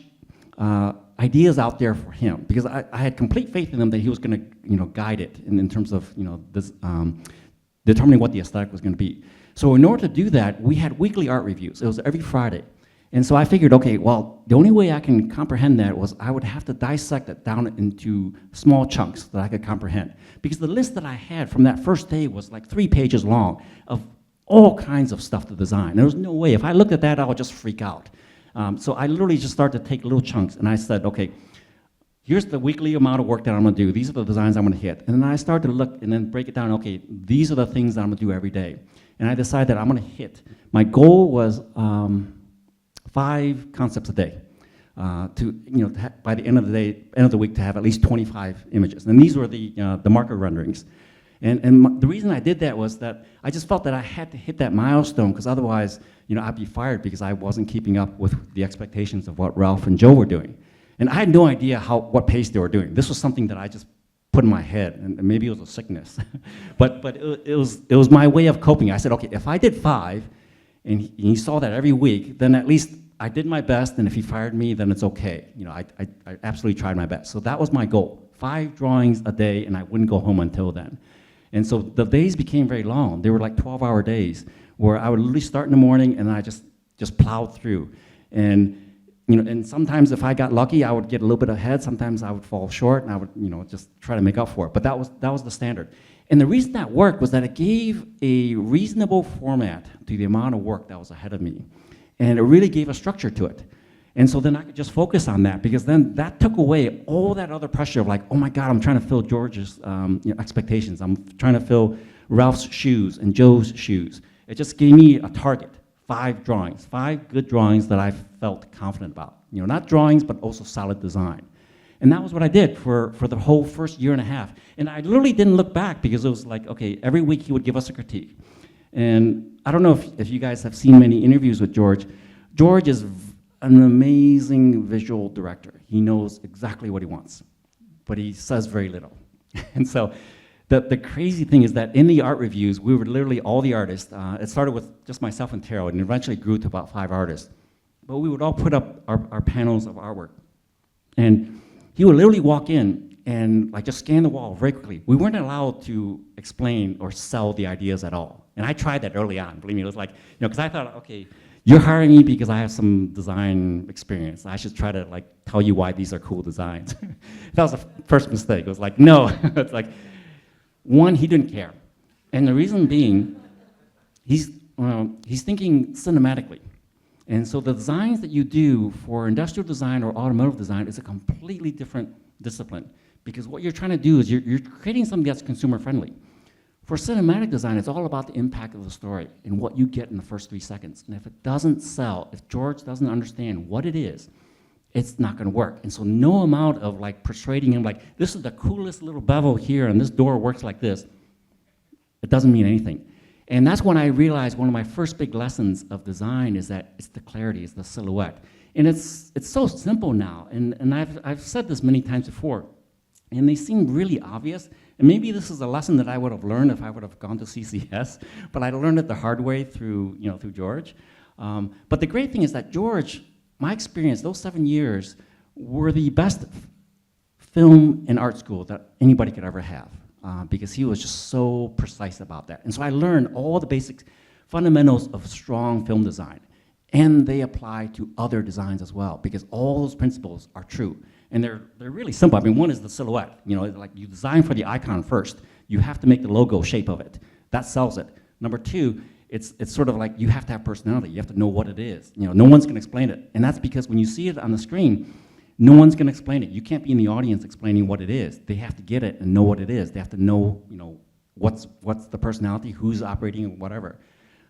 ideas out there for him, because I had complete faith in him that he was going to guide it in terms of this, determining what the aesthetic was going to be. So in order to do that, we had weekly art reviews. It was every Friday. And so I figured, okay, well, the only way I can comprehend that was I would have to dissect it down into small chunks that I could comprehend. Because the list that I had from that first day was like 3 pages long of all kinds of stuff to design. There was no way. If I looked at that, I would just freak out. So I literally just started to take little chunks, and I said, okay, here's the weekly amount of work that I'm gonna do. These are the designs I'm gonna hit. And then I started to look and then break it down. Okay, these are the things that I'm gonna do every day. And I decided that I'm gonna hit. My goal was 5 concepts a day. By the end of the week, to have at least 25 images. And these were the marker renderings. And the reason I did that was that I just felt that I had to hit that milestone, because otherwise, I'd be fired because I wasn't keeping up with the expectations of what Ralph and Joe were doing. And I had no idea what pace they were doing. This was something that I just put in my head, and maybe it was a sickness. but it was my way of coping. I said, okay, if I did 5, and he saw that every week, then at least I did my best, and if he fired me, then it's okay. I absolutely tried my best. So that was my goal, 5 drawings a day, and I wouldn't go home until then. And so the days became very long. They were like 12-hour days, where I would literally start in the morning, and I just plowed through. And and sometimes if I got lucky, I would get a little bit ahead. Sometimes I would fall short, and I would just try to make up for it. But that was the standard. And the reason that worked was that it gave a reasonable format to the amount of work that was ahead of me. And it really gave a structure to it. And so then I could just focus on that, because then that took away all that other pressure of like, oh my God, I'm trying to fill George's expectations. I'm trying to fill Ralph's shoes and Joe's shoes. It just gave me a target, 5 drawings, 5 good drawings that I felt confident about. Not drawings, but also solid design. And that was what I did for the whole first year and a half. And I literally didn't look back, because it was like, okay, every week he would give us a critique. And I don't know if you guys have seen many interviews with George. George is an amazing visual director. He knows exactly what he wants, but he says very little. And so the crazy thing is that in the art reviews, we were literally all the artists. It started with just myself and Taro, and eventually grew to about 5 artists. But we would all put up our panels of artwork. And he would literally walk in and just scan the wall very quickly. We weren't allowed to explain or sell the ideas at all. And I tried that early on, believe me. It was like, because I thought, okay, you're hiring me because I have some design experience. I should try to tell you why these are cool designs. That was the first mistake. It was like, no. It's like, one, he didn't care. And the reason being, he's he's thinking cinematically. And so the designs that you do for industrial design or automotive design is a completely different discipline, because what you're trying to do is you're creating something that's consumer friendly. For cinematic design, it's all about the impact of the story and what you get in the first 3 seconds. And if it doesn't sell, if George doesn't understand what it is, it's not gonna work. And so no amount of like persuading him, like, this is the coolest little bevel here and this door works like this, it doesn't mean anything. And that's when I realized one of my first big lessons of design is that it's the clarity, it's the silhouette. And it's so simple now, and I've said this many times before, and they seem really obvious. And maybe this is a lesson that I would have learned if I would have gone to CCS, but I learned it the hard way through George. But the great thing is that George, my experience, those 7 years were the best film and art school that anybody could ever have, because he was just so precise about that. And so I learned all the basic fundamentals of strong film design, and they apply to other designs as well, because all those principles are true. And they're really simple. I mean, one is the silhouette. Like you design for the icon first. You have to make the logo shape of it. That sells it. Number two, it's sort of like you have to have personality. You have to know what it is. No one's going to explain it. And that's because when you see it on the screen, no one's going to explain it. You can't be in the audience explaining what it is. They have to get it and know what it is. They have to know, what's the personality, who's operating, whatever.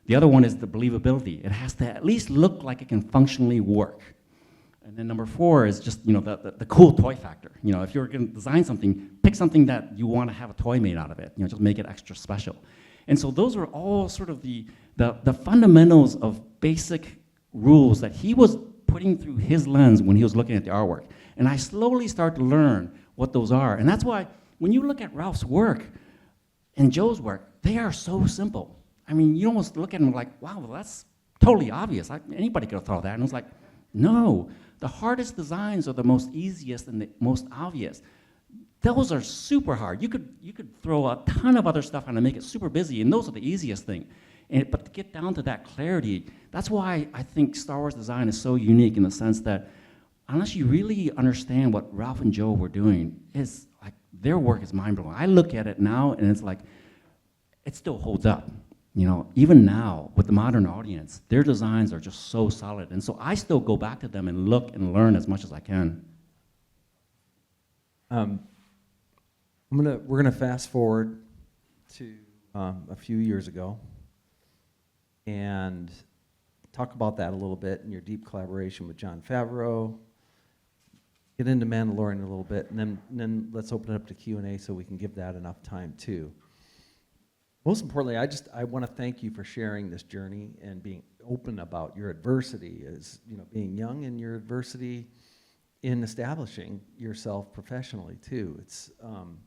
The other one is the believability. It has to at least look like it can functionally work. And then number four is just the cool toy factor. If you're going to design something, pick something that you want to have a toy made out of it. Just make it extra special. And so those are all sort of the fundamentals of basic rules that he was putting through his lens when he was looking at the artwork. And I slowly start to learn what those are. And that's why when you look at Ralph's work and Joe's work, they are so simple. I mean, you almost look at them like, wow, well, that's totally obvious. Anybody could have thought of that. And it's like, no. The hardest designs are the most easiest and the most obvious. Those are super hard. You could throw a ton of other stuff on and make it super busy, and those are the easiest thing. But to get down to that clarity, that's why I think Star Wars design is so unique in the sense that unless you really understand what Ralph and Joe were doing, is like their work is mind-blowing. I look at it now and it's like, it still holds up. Even now, with the modern audience, their designs are just so solid. And so I still go back to them and look and learn as much as I can. We're gonna fast forward to a few years ago and talk about that a little bit and your deep collaboration with Jon Favreau. Get into Mandalorian a little bit, and then let's open it up to Q&A so we can give that enough time too. Most importantly, I want to thank you for sharing this journey and being open about your adversity, as being young and your adversity in establishing yourself professionally too.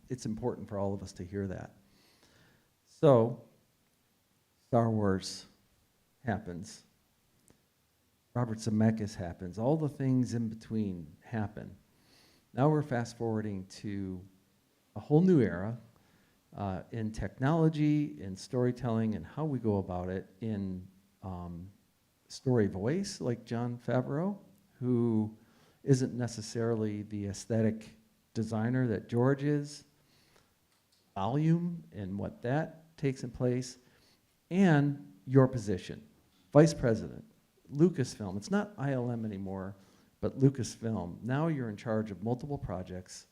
It's important for all of us to hear that. So, Star Wars happens. Robert Zemeckis happens. All the things in between happen. Now we're fast forwarding to a whole new era. In technology, in storytelling, and how we go about it, in story voice, like Jon Favreau, who isn't necessarily the aesthetic designer that George is, volume and what that takes in place, and your position, Vice President, Lucasfilm. It's not ILM anymore, but Lucasfilm. Now you're in charge of multiple projects,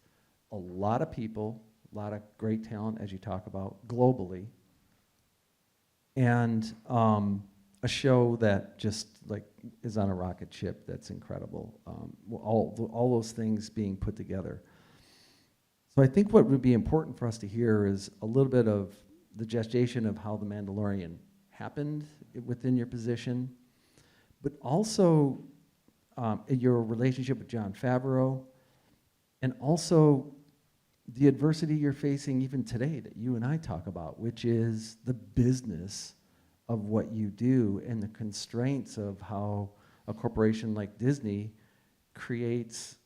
a lot of people, a lot of great talent, as you talk about, globally, and a show that just like is on a rocket ship that's incredible. All those things being put together. So I think what would be important for us to hear is a little bit of the gestation of how The Mandalorian happened within your position, but also your relationship with Jon Favreau, and also the adversity you're facing even today that you and I talk about, which is the business of what you do and the constraints of how a corporation like Disney creates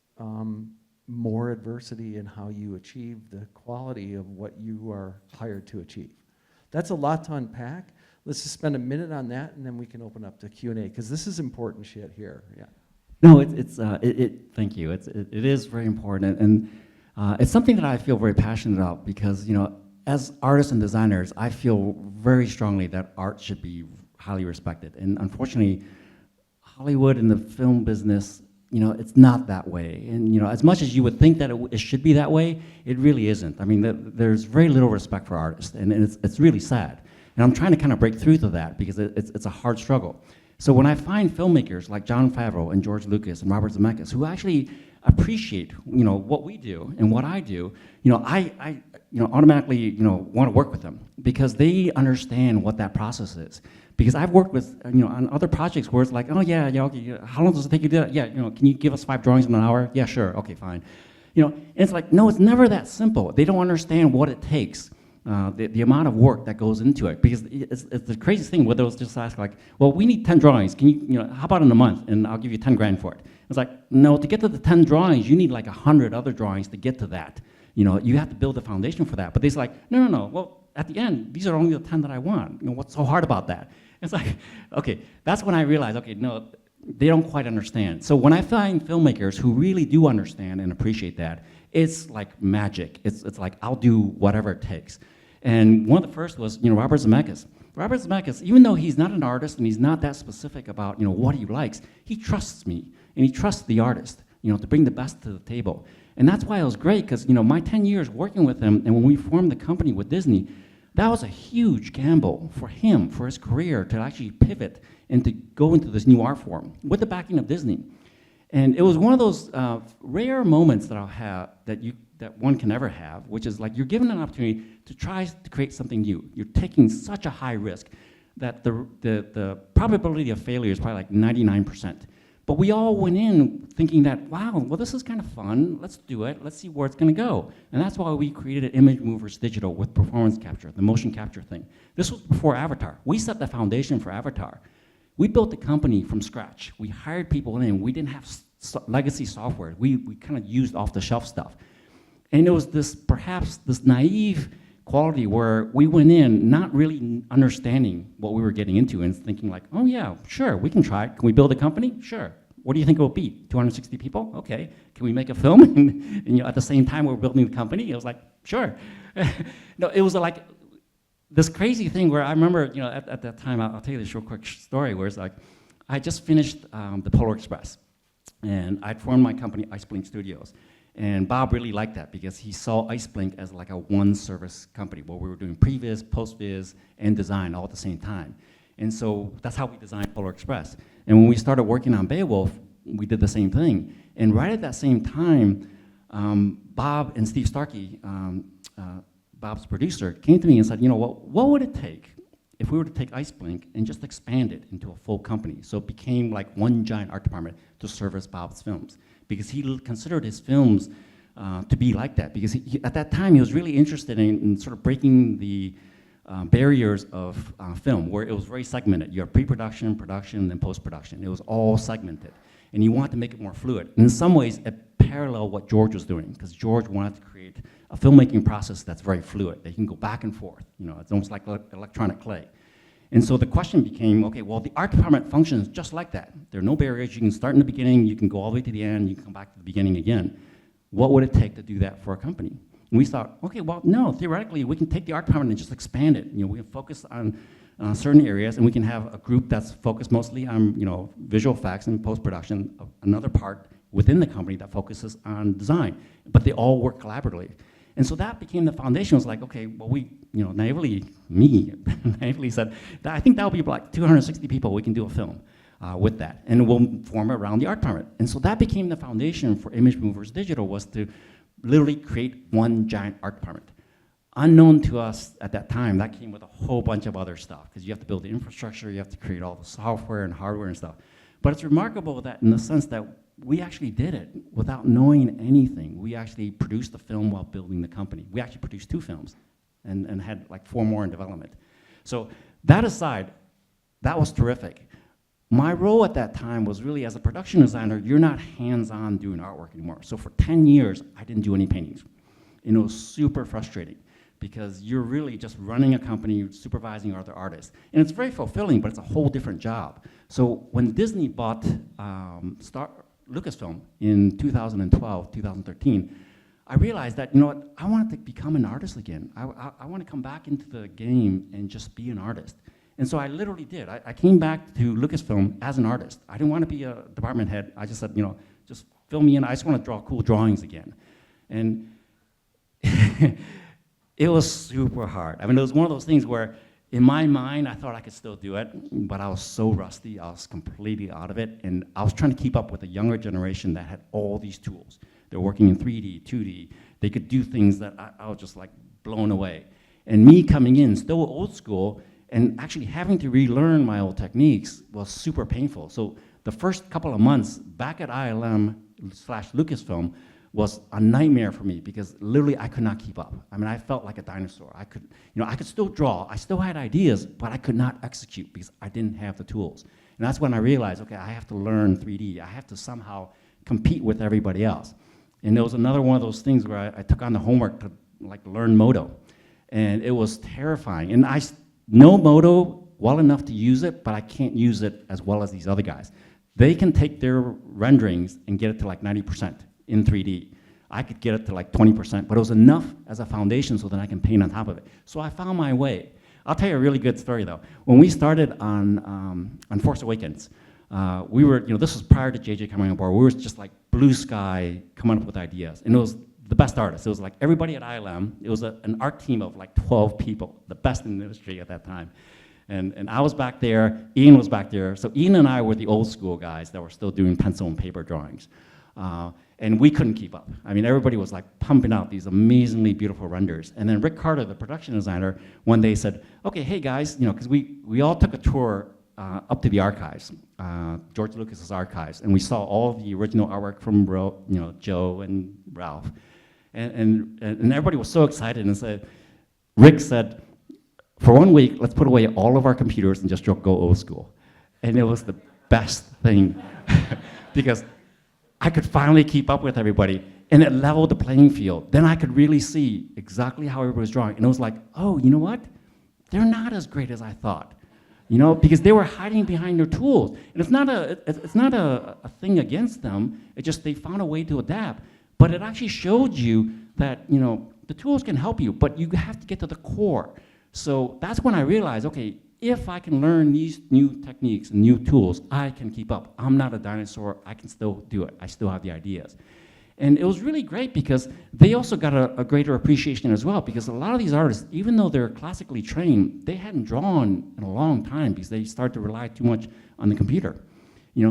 more adversity in how you achieve the quality of what you are hired to achieve. That's a lot to unpack. Let's just spend a minute on that, and then we can open up to Q&A, because this is important shit here. Yeah. No, thank you. It is very important, and it's something that I feel very passionate about because, as artists and designers, I feel very strongly that art should be highly respected. And unfortunately, Hollywood and the film business, it's not that way. And as much as you would think that it should be that way, it really isn't. I mean, there's very little respect for artists, and it's really sad. And I'm trying to kind of break through to that because it's a hard struggle. So when I find filmmakers like Jon Favreau and George Lucas and Robert Zemeckis who actually appreciate what we do and what I do, I automatically want to work with them because they understand what that process is. Because I've worked with on other projects where it's like, oh yeah, okay, how long does it take you to do that? Yeah, can you give us 5 drawings in an hour? Yeah, sure, okay, fine. And it's like, no, it's never that simple. They don't understand what it takes, the amount of work that goes into it. Because it's the craziest thing where they'll just ask like, well, we need 10 drawings. Can you, how about in a month? And I'll give you 10 grand for it. It's like, no, to get to the 10 drawings, you need like 100 other drawings to get to that. You have to build a foundation for that. But they're like, no, well, at the end, these are only the 10 that I want. What's so hard about that? It's like, okay, that's when I realized, okay, no, they don't quite understand. So when I find filmmakers who really do understand and appreciate that, it's like magic. It's like, I'll do whatever it takes. And one of the first was, Robert Zemeckis. Robert Zemeckis, even though he's not an artist and he's not that specific about, what he likes, he trusts me and he trusts the artist, to bring the best to the table. And that's why it was great, because my 10 years working with him, and when we formed the company with Disney, that was a huge gamble for him, for his career, to actually pivot and to go into this new art form with the backing of Disney. And it was one of those rare moments that I'll have that one can ever have, which is like you're given an opportunity to try to create something new. You're taking such a high risk that the probability of failure is probably like 99%. But we all went in thinking that, wow, well, this is kind of fun. Let's do it. Let's see where it's going to go. And that's why we created Image Movers Digital with performance capture, the motion capture thing. This was before Avatar. We set the foundation for Avatar. We built the company from scratch. We hired people in. We didn't have legacy software. We kind of used off-the-shelf stuff. And it was perhaps this naive quality where we went in not really understanding what we were getting into and thinking like, oh yeah, sure, we can try it. Can we build a company? Sure. What do you think it will be? 260 people? Okay. Can we make a film? and at the same time we're building the company? It was like, sure. No, it was like this crazy thing where I remember, at that time, I'll tell you this real quick story where it's like, I just finished the Polar Express and I'd formed my company, Ice Blink Studios. And Bob really liked that because he saw Ice Blink as like a one-service company where we were doing pre-viz, post-viz, and design all at the same time. And so that's how we designed Polar Express. And when we started working on Beowulf, we did the same thing. And right at that same time, Bob and Steve Starkey, Bob's producer, came to me and said, what would it take if we were to take Ice Blink and just expand it into a full company? So it became like one giant art department to service Bob's films. Because he considered his films to be like that. Because at that time, he was really interested in sort of breaking the barriers of film, where it was very segmented. You have pre-production, production, and post-production. It was all segmented. And he wanted to make it more fluid. And in some ways, it paralleled what George was doing, because George wanted to create a filmmaking process that's very fluid. They can go back and forth. It's almost like electronic clay. And so the question became, okay, well, the art department functions just like that. There are no barriers. You can start in the beginning, you can go all the way to the end, you can come back to the beginning again. What would it take to do that for a company? And we thought, okay, well, no, theoretically, we can take the art department and just expand it. We can focus on certain areas, and we can have a group that's focused mostly on, visual effects and post-production, another part within the company that focuses on design. But they all work collaboratively. And so that became the foundation. It was like, okay, well, we, naively said, I think that'll be like 260 people, we can do a film with that. And we'll form it around the art department. And so that became the foundation for Image Movers Digital, was to literally create one giant art department. Unknown to us at that time, that came with a whole bunch of other stuff, because you have to build the infrastructure, you have to create all the software and hardware and stuff. But it's remarkable that in the sense that we actually did it without knowing anything. We actually produced the film while building the company. We actually produced 2 films and had like 4 more in development. So that aside, that was terrific. My role at that time was really, as a production designer, you're not hands-on doing artwork anymore. So for 10 years, I didn't do any paintings. And it was super frustrating because you're really just running a company, supervising other artists. And it's very fulfilling, but it's a whole different job. So when Disney bought Lucasfilm in 2012, 2013, I realized that, I wanted to become an artist again. I want to come back into the game and just be an artist. And so I literally did. I came back to Lucasfilm as an artist. I didn't want to be a department head. I just said, you know, just fill me in. I just want to draw cool drawings again. And it was super hard. I mean, it was one of those things where in my mind, I thought I could still do it, but I was so rusty. I was completely out of it. And I was trying to keep up with the younger generation that had all these tools. They're working in 3D, 2D. They could do things that I was just like blown away. And me coming in, still old school, and actually having to relearn my old techniques was super painful. So the first couple of months back at ILM/Lucasfilm was a nightmare for me because literally I could not keep up. I mean, I felt like a dinosaur. I could still draw. I still had ideas, but I could not execute because I didn't have the tools. And that's when I realized, okay, I have to learn 3D. I have to somehow compete with everybody else. And there was another one of those things where I took on the homework to like learn Modo. And it was terrifying. And I know Modo well enough to use it, but I can't use it as well as these other guys. They can take their renderings and get it to like 90% in 3D. I could get it to like 20%, but it was enough as a foundation so that I can paint on top of it. So I found my way. I'll tell you a really good story though. When we started on Force Awakens, we were, this was prior to JJ coming on board, we were just like blue sky coming up with ideas. And it was the best artists. It was like everybody at ILM. It was an art team of like 12 people, the best in the industry at that time. And I was back there, Ian was back there. So Ian and I were the old school guys that were still doing pencil and paper drawings. And we couldn't keep up. I mean, everybody was like pumping out these amazingly beautiful renders. And then Rick Carter, the production designer, one day said, okay, hey guys, because we all took a tour up to the archives, George Lucas's archives, and we saw all the original artwork from Joe and Ralph. And everybody was so excited and said, Rick said, for 1 week, let's put away all of our computers and just go old school. And it was the best thing because I could finally keep up with everybody and it leveled the playing field. Then I could really see exactly how everybody was drawing. And it was like, oh, you know what? They're not as great as I thought. Because they were hiding behind their tools. And it's not a thing against them. It's just they found a way to adapt. But it actually showed you that, the tools can help you, but you have to get to the core. So that's when I realized, okay, if I can learn these new techniques and new tools, I can keep up. I'm not a dinosaur. I can still do it. I still have the ideas. And it was really great because they also got a greater appreciation as well, because a lot of these artists, even though they're classically trained, they hadn't drawn in a long time because they started to rely too much on the computer.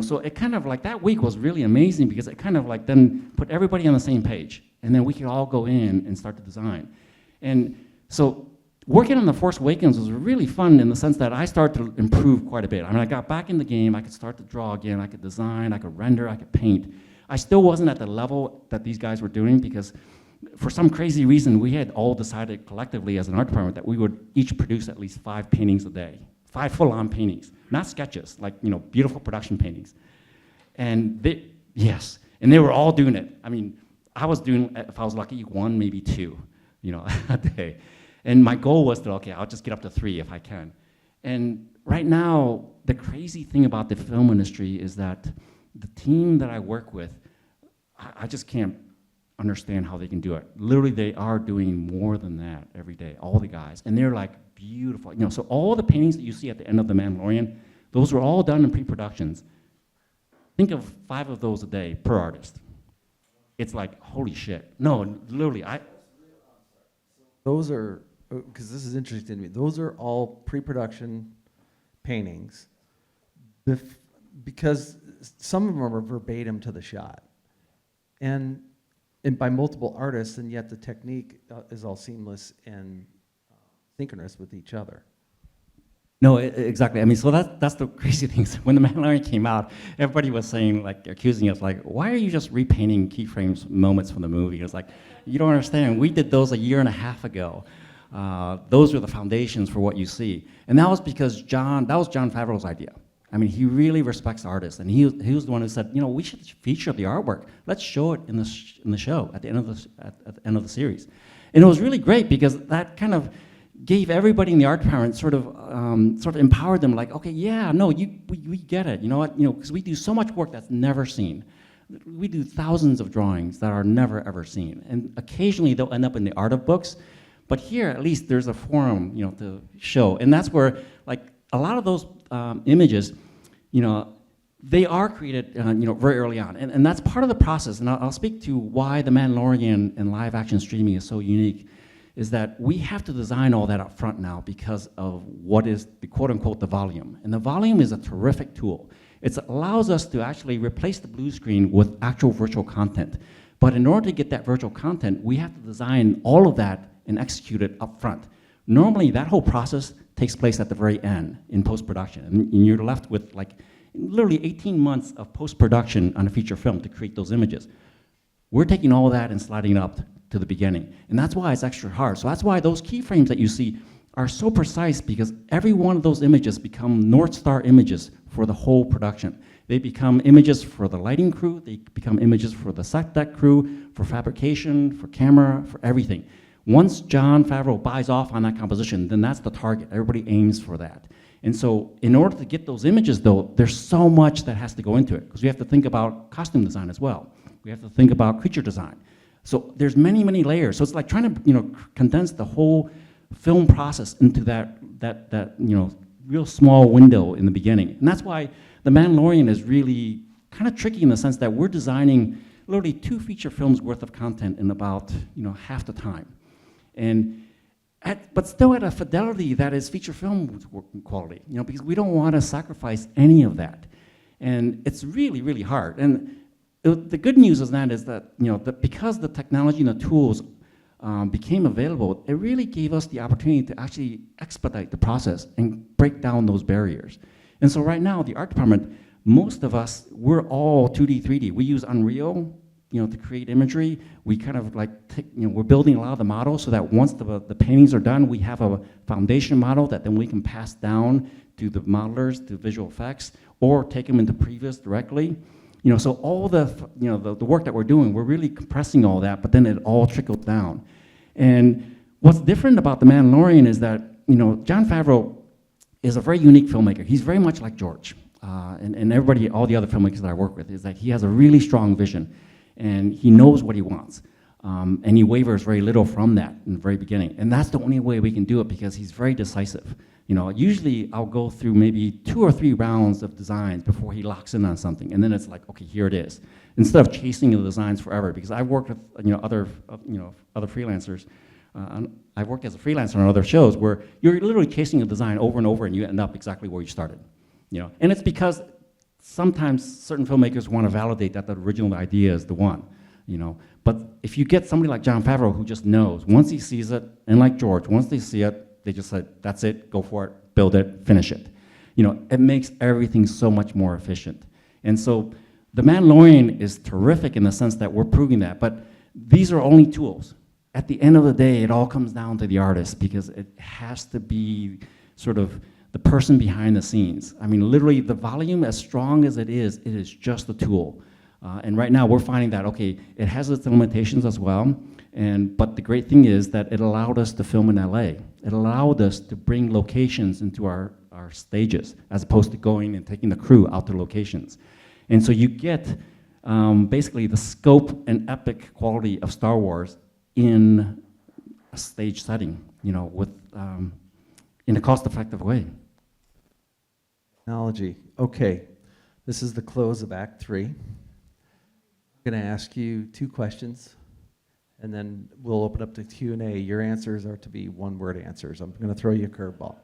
So it kind of like that week was really amazing because it kind of like then put everybody on the same page. And then we could all go in and start to design. And so working on The Force Awakens was really fun in the sense that I started to improve quite a bit. I mean, I got back in the game, I could start to draw again, I could design, I could render, I could paint. I still wasn't at the level that these guys were doing because for some crazy reason, we had all decided collectively as an art department that we would each produce at least 5 paintings a day, 5 full-on paintings, not sketches, like, beautiful production paintings. And they were all doing it. I mean, I was doing, if I was lucky, 1, maybe 2, a day. And my goal was to, okay, I'll just get up to 3 if I can. And right now, the crazy thing about the film industry is that the team that I work with, I just can't understand how they can do it. Literally, they are doing more than that every day, all the guys. And they're like beautiful. So all the paintings that you see at the end of The Mandalorian, those were all done in pre-productions. Think of 5 of those a day per artist. It's like, holy shit. No, literally, Those are, because this is interesting to me, those are all pre-production paintings because some of them are verbatim to the shot. And by multiple artists, and yet the technique is all seamless and synchronous with each other. No, exactly. I mean, so that's the crazy thing. So when The Mandalorian came out, everybody was saying, like, accusing us, like, why are you just repainting keyframes, moments from the movie? It's like, you don't understand. We did those 1.5 years ago. Those were the foundations for what you see. And that was because that was Jon Favreau's idea. I mean, he really respects artists, and he was the one who said, we should feature the artwork. Let's show it in the show at the end of the series. And it was really great because that kind of gave everybody in the art department sort of empowered them, like, okay, yeah, no, we get it. You know what? Because we do so much work that's never seen. We do thousands of drawings that are never ever seen, and occasionally they'll end up in the art of books. But here, at least, there's a forum, to show, and that's where, like, a lot of those images, they are created, very early on, and that's part of the process. And I'll speak to why The Mandalorian and live action streaming is so unique, is that we have to design all that up front now because of what is the quote-unquote the volume. And the volume is a terrific tool. It allows us to actually replace the blue screen with actual virtual content. But in order to get that virtual content, we have to design all of that and execute it up front. Normally, that whole process takes place at the very end in post-production. And you're left with literally 18 months of post-production on a feature film to create those images. We're taking all of that and sliding it up to the beginning. And that's why it's extra hard. So that's why those keyframes that you see are so precise, because every one of those images become North Star images for the whole production. They become images for the lighting crew, they become images for the set deck crew, for fabrication, for camera, for everything. Once Jon Favreau buys off on that composition, then that's the target. Everybody aims for that. And so in order to get those images, though, there's so much that has to go into it, because we have to think about costume design as well. We have to think about creature design. So there's many, many layers. So it's like trying to condense the whole film process into that real small window in the beginning. And that's why The Mandalorian is really kind of tricky in the sense that we're designing literally 2 feature films worth of content in about half the time. But still at a fidelity that is feature film quality, because we don't want to sacrifice any of that. And it's really, really hard. And the good news is that because the technology and the tools became available, it really gave us the opportunity to actually expedite the process and break down those barriers. And so right now, the art department, most of us, we're all 2D, 3D. We use Unreal, to create imagery. We kind of we're building a lot of the models so that once the paintings are done, we have a foundation model that then we can pass down to the modelers, to visual effects, or take them into previews directly. So all the work that we're doing, we're really compressing all that, but then it all trickles down. And what's different about The Mandalorian is that, Jon Favreau is a very unique filmmaker. He's very much like George. And everybody, all the other filmmakers that I work with, is that he has a really strong vision, and he knows what he wants. And he wavers very little from that in the very beginning. And that's the only way we can do it, because he's very decisive. Usually I'll go through maybe 2 or 3 rounds of designs before he locks in on something, and then it's like, okay, here it is. Instead of chasing the designs forever, because I've worked with other freelancers. I've worked as a freelancer on other shows where you're literally chasing a design over and over, and you end up exactly where you started. And it's because sometimes certain filmmakers want to validate that the original idea is the one. But if you get somebody like Jon Favreau who just knows, once he sees it, and like George, once they see it, they just say, that's it, go for it, build it, finish it. It makes everything so much more efficient. And so The Mandalorian is terrific in the sense that we're proving that, but these are only tools. At the end of the day, it all comes down to the artist, because it has to be sort of the person behind the scenes. I mean, literally, the volume, as strong as it is just a tool. And right now, we're finding that, okay, it has its limitations as well, but the great thing is that it allowed us to film in LA. It allowed us to bring locations into our stages, as opposed to going and taking the crew out to locations. And so you get basically the scope and epic quality of Star Wars in a stage setting, with in a cost-effective way. Technology. Okay, this is the close of Act 3. I'm going to ask you 2 questions, and then we'll open up to Q&A. Your answers are to be one-word answers. I'm going to throw you a curveball.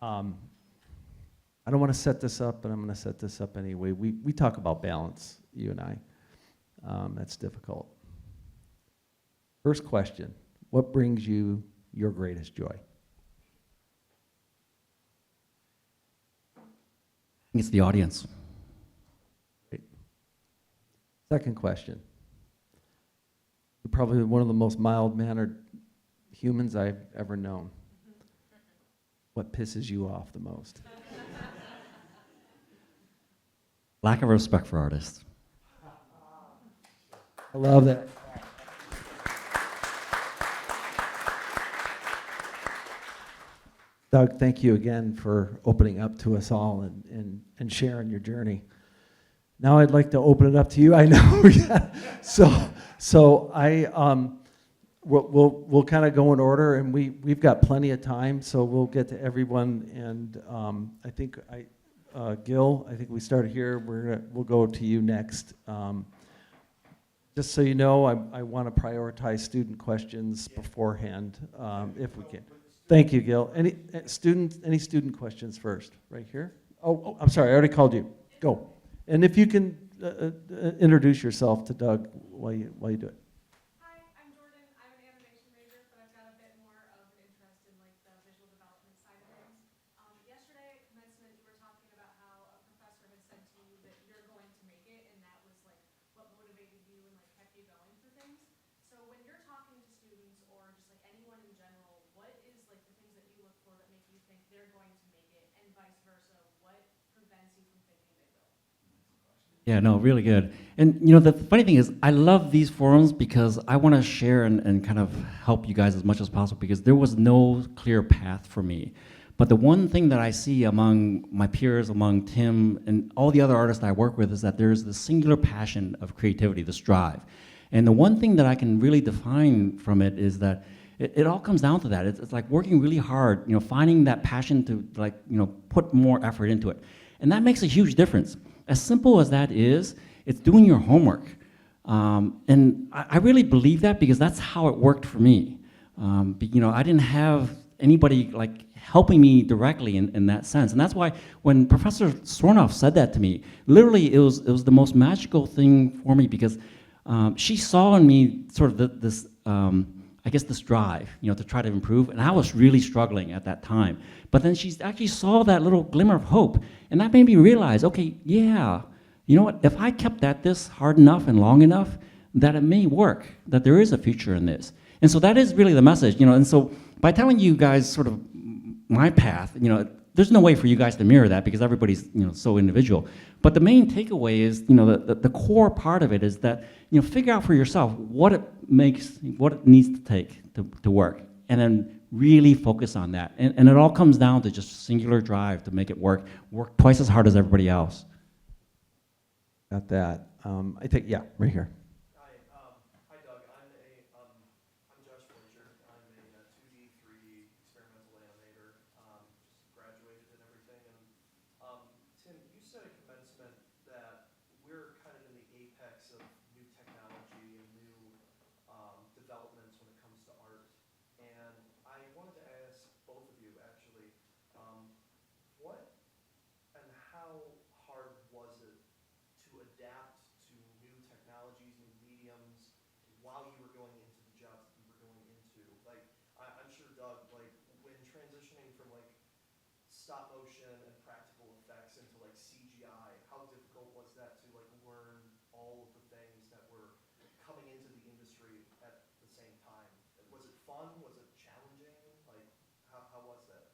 I don't want to set this up, but I'm going to set this up anyway. We talk about balance, you and I. That's difficult. First question, what brings you your greatest joy? It's the audience. Great. Second question. You're probably one of the most mild-mannered humans I've ever known. What pisses you off the most? Lack of respect for artists. I love that. Doug, thank you again for opening up to us all and sharing your journey. Now I'd like to open it up to you. I know. Yeah. So we'll kind of go in order, and we've got plenty of time, so we'll get to everyone. And I think Gil, I think we started here. We'll go to you next. Just so you know, I want to prioritize student questions beforehand, if we can. Thank you, Gil. Any student questions first? Right here. Oh, I'm sorry, I already called you. Go. And if you can introduce yourself to Doug while you do it. Hi, I'm Jordan. I'm an animation major, but I've got a bit more of an interest in like the visual development side of things. Yesterday at commencement, you were talking about how a professor had said to you that you're going to make it, and that was like what motivated you and like kept you going for things. So when you're talking to students or just like anyone in general, what is like the things that you look for that make you think they're going to make it, and vice versa? What prevents you from thinking they will? Yeah, no, really good. And you know, the funny thing is, I love these forums because I want to share and kind of help you guys as much as possible, because there was no clear path for me. But the one thing that I see among my peers, among Tim and all the other artists I work with, is that there's this singular passion of creativity, this drive. And the one thing that I can really define from it is that it all comes down to that. It's like working really hard, you know, finding that passion to like, you know, put more effort into it. And that makes a huge difference. As simple as that is, it's doing your homework. And I really believe that because that's how it worked for me. You know, I didn't have anybody like helping me directly in that sense. And that's why when Professor Sornoff said that to me, literally it was the most magical thing for me, because she saw in me sort of this, I guess, this drive, you know, to try to improve. And I was really struggling at that time. But then she actually saw that little glimmer of hope. And that made me realize, okay, yeah, you know what, if I kept at this hard enough and long enough, that it may work, that there is a future in this. And so that is really the message, you know. And so by telling you guys sort of my path, you know, there's no way for you guys to mirror that because everybody's, you know, so individual. But the main takeaway is, you know, the core part of it is that, you know, figure out for yourself what it needs to take to work, and then really focus on that. And it all comes down to just singular drive to make it work twice as hard as everybody else. Got that. I think, yeah, right here. Hi, Doug. I'm Josh Fletcher. I'm a 2D, 3D experimental animator. Just graduated and everything. And Tim, you said at commencement that we're kind of in the apex of new technology and new developments when it comes to art. And I wanted to ask both of you, actually, what and how hard was it to adapt to new technologies, new mediums, while you were going into the jobs that you were going into? Like, I'm sure, Doug, like, when transitioning from, like, stop motion and practical effects into, like, CGI, how difficult was that to, like, learn all of the things that were coming into the industry at the same time? Was it fun? Was it challenging? Like, how was that?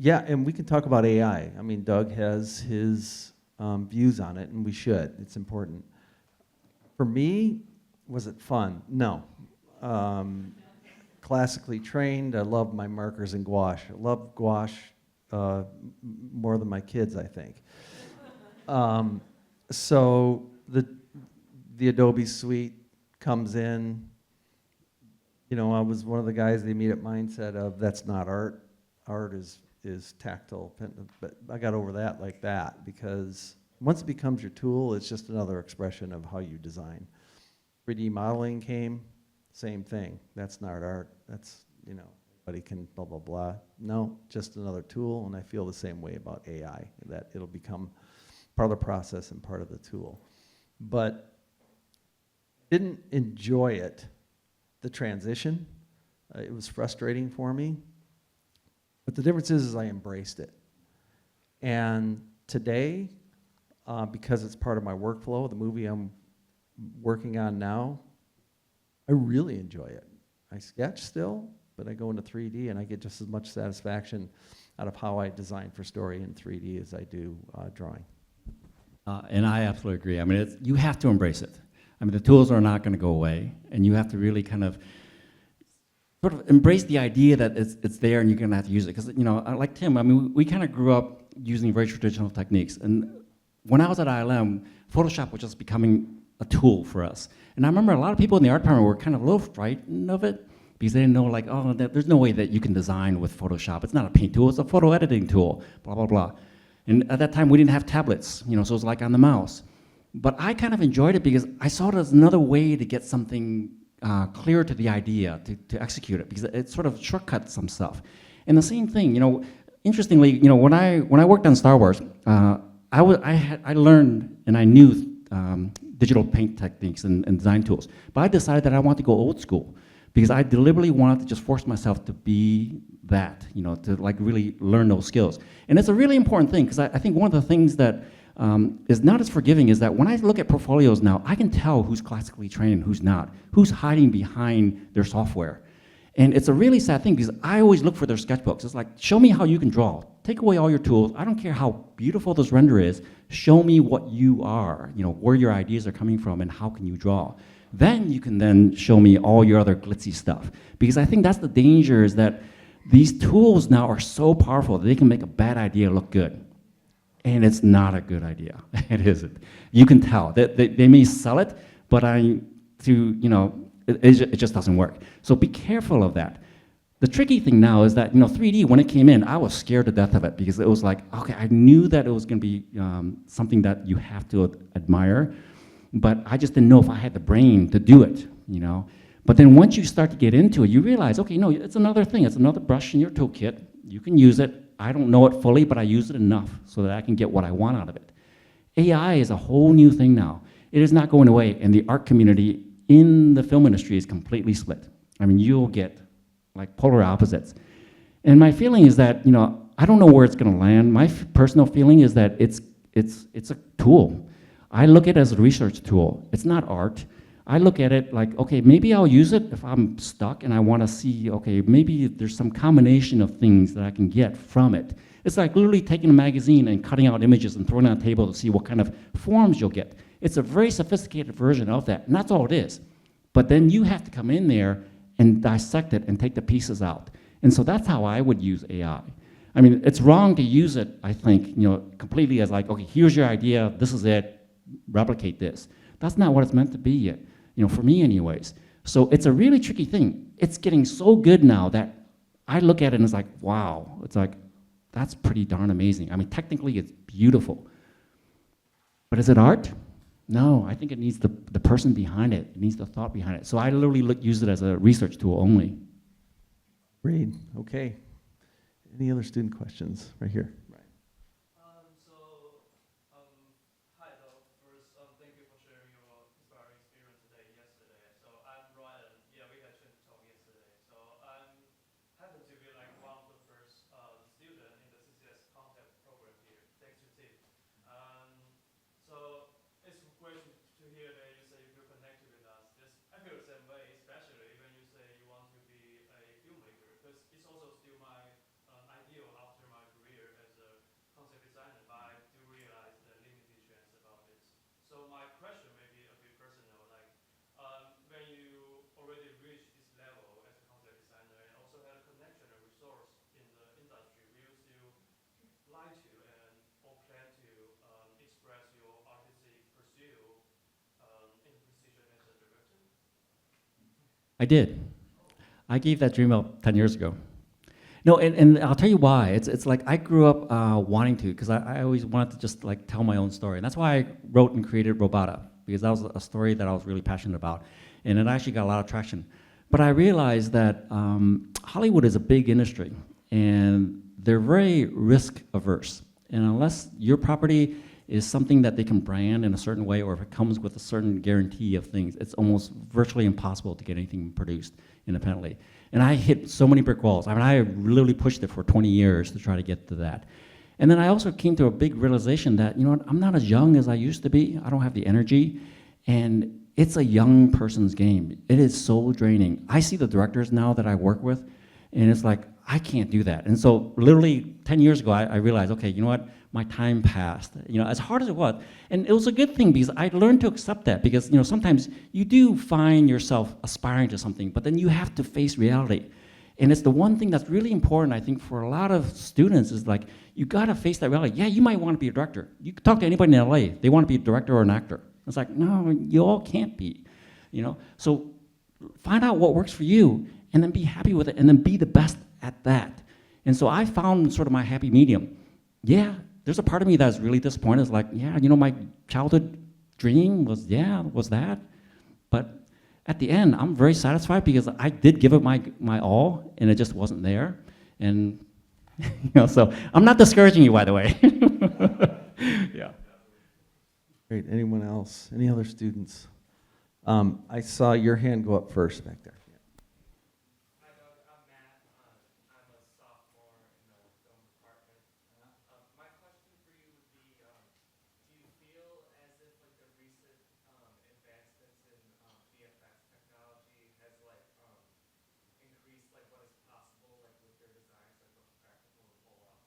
Yeah, and we can talk about AI. I mean, Doug has his views on it, and we should. It's important. For me, was it fun? No. Classically trained, I love my markers and gouache. I love gouache more than my kids, I think. So the Adobe suite comes in. You know, I was one of the guys, the immediate mindset of that's not art. Art is tactile, but I got over that like that, because once it becomes your tool, it's just another expression of how you design. 3D modeling came, same thing. That's not art. That's, you know, anybody can blah, blah, blah. No, just another tool, and I feel the same way about AI, that it'll become part of the process and part of the tool. But didn't enjoy it, the transition. It was frustrating for me. But the difference is I embraced it. And today, because it's part of my workflow, the movie I'm working on now, I really enjoy it. I sketch still, but I go into 3D and I get just as much satisfaction out of how I design for story in 3D as I do drawing. And I absolutely agree. I mean, you have to embrace it. I mean, the tools are not going to go away, and you have to really kind of sort of embrace the idea that it's there and you're going to have to use it. Because, you know, like Tim, I mean, we kind of grew up using very traditional techniques. And when I was at ILM, Photoshop was just becoming a tool for us. And I remember a lot of people in the art department were kind of a little frightened of it because they didn't know, like, oh, there's no way that you can design with Photoshop. It's not a paint tool, it's a photo editing tool, blah, blah, blah. And at that time, we didn't have tablets, so it was like on the mouse. But I kind of enjoyed it because I saw it as another way to get something clear to the idea, to execute it, because it sort of shortcuts some stuff. And the same thing, interestingly, when I worked on Star Wars, I learned and I knew digital paint techniques and design tools. But I decided that I wanted to go old school because I deliberately wanted to just force myself to be that, to like really learn those skills. And it's a really important thing because I think one of the things that is not as forgiving is that when I look at portfolios now, I can tell who's classically trained and who's not, who's hiding behind their software. And it's a really sad thing because I always look for their sketchbooks. It's like, show me how you can draw. Take away all your tools. I don't care how beautiful this render is. Show me what you are, where your ideas are coming from and how can you draw. Then you can then show me all your other glitzy stuff. Because I think that's the danger is that these tools now are so powerful that they can make a bad idea look good. And it's not a good idea. It isn't. You can tell. They may sell it, but it just doesn't work. So be careful of that. The tricky thing now is that 3D, when it came in, I was scared to death of it because it was like, okay, I knew that it was going to be something that you have to admire, but I just didn't know if I had the brain to do it, But then once you start to get into it, you realize, okay, no, it's another thing. It's another brush in your toolkit. You can use it. I don't know it fully, but I use it enough so that I can get what I want out of it. AI is a whole new thing now. It is not going away, and the art community in the film industry is completely split. I mean, you'll get like polar opposites. And my feeling is that, I don't know where it's going to land. My personal feeling is that it's a tool. I look at it as a research tool. It's not art. I look at it like, okay, maybe I'll use it if I'm stuck and I want to see, okay, maybe there's some combination of things that I can get from it. It's like literally taking a magazine and cutting out images and throwing it on a table to see what kind of forms you'll get. It's a very sophisticated version of that, and that's all it is. But then you have to come in there and dissect it and take the pieces out. And so that's how I would use AI. I mean, it's wrong to use it, I think, completely as like, okay, here's your idea, this is it, replicate this. That's not what it's meant to be yet, for me anyways. So it's a really tricky thing. It's getting so good now that I look at it and it's like, wow, it's like, that's pretty darn amazing. I mean, technically it's beautiful. But is it art? No, I think it needs the person behind it. It needs the thought behind it. So I literally use it as a research tool only. Great. Okay. Any other student questions? Right here. Hi, though. First, thank you for sharing your inspiring experience today, yesterday. So I'm Ryan. Yeah, we had chance to talk yesterday. So I'm happen to be like one of the first student in the CCS concept program here. Thanks to Tim. So it's great to hear that you say you feel connected with us. I feel the same way, especially when you say you want to be a filmmaker, because it's also still my ideal after my career as a concept designer, but I do realize the limitations about this. So my question may be a bit personal, like when you already reached this level as a concept designer and also had a connection and resource in the industry, will you still like to and or plan to express your artistic pursuit in the position as a director? I did. I gave that dream up 10 years ago. No, and I'll tell you why. It's like I grew up wanting to, because I always wanted to just like tell my own story. And that's why I wrote and created Robota, because that was a story that I was really passionate about. And it actually got a lot of traction. But I realized that Hollywood is a big industry, and they're very risk averse. And unless your property is something that they can brand in a certain way, or if it comes with a certain guarantee of things, it's almost virtually impossible to get anything produced independently. And I hit so many brick walls. I mean, I literally pushed it for 20 years to try to get to that. And then I also came to a big realization that, I'm not as young as I used to be. I don't have the energy. And it's a young person's game. It is so draining. I see the directors now that I work with, and it's like, I can't do that. And so literally 10 years ago, I realized, okay, you know what? My time passed, as hard as it was. And it was a good thing because I learned to accept that, because, sometimes you do find yourself aspiring to something, but then you have to face reality. And it's the one thing that's really important, I think, for a lot of students is like, you gotta face that reality. Yeah, you might wanna be a director. You can talk to anybody in LA, they wanna be a director or an actor. It's like, no, you all can't be, you know? So find out what works for you and then be happy with it and then be the best at that. And so I found sort of my happy medium. Yeah, there's a part of me that's really disappointed. It's like, yeah, you know, my childhood dream was that. But at the end, I'm very satisfied because I did give it my all, and it just wasn't there. And you know, so I'm not discouraging you, by the way. Yeah. Great. Anyone else? Any other students? I saw your hand go up first back there. Hi, Doug. I'm Matt. I'm a sophomore in the film department. My question for you would be, do you feel as if like the recent advancements in VFX technology has like increased like what is possible like with your designs, like what's practical to pull off?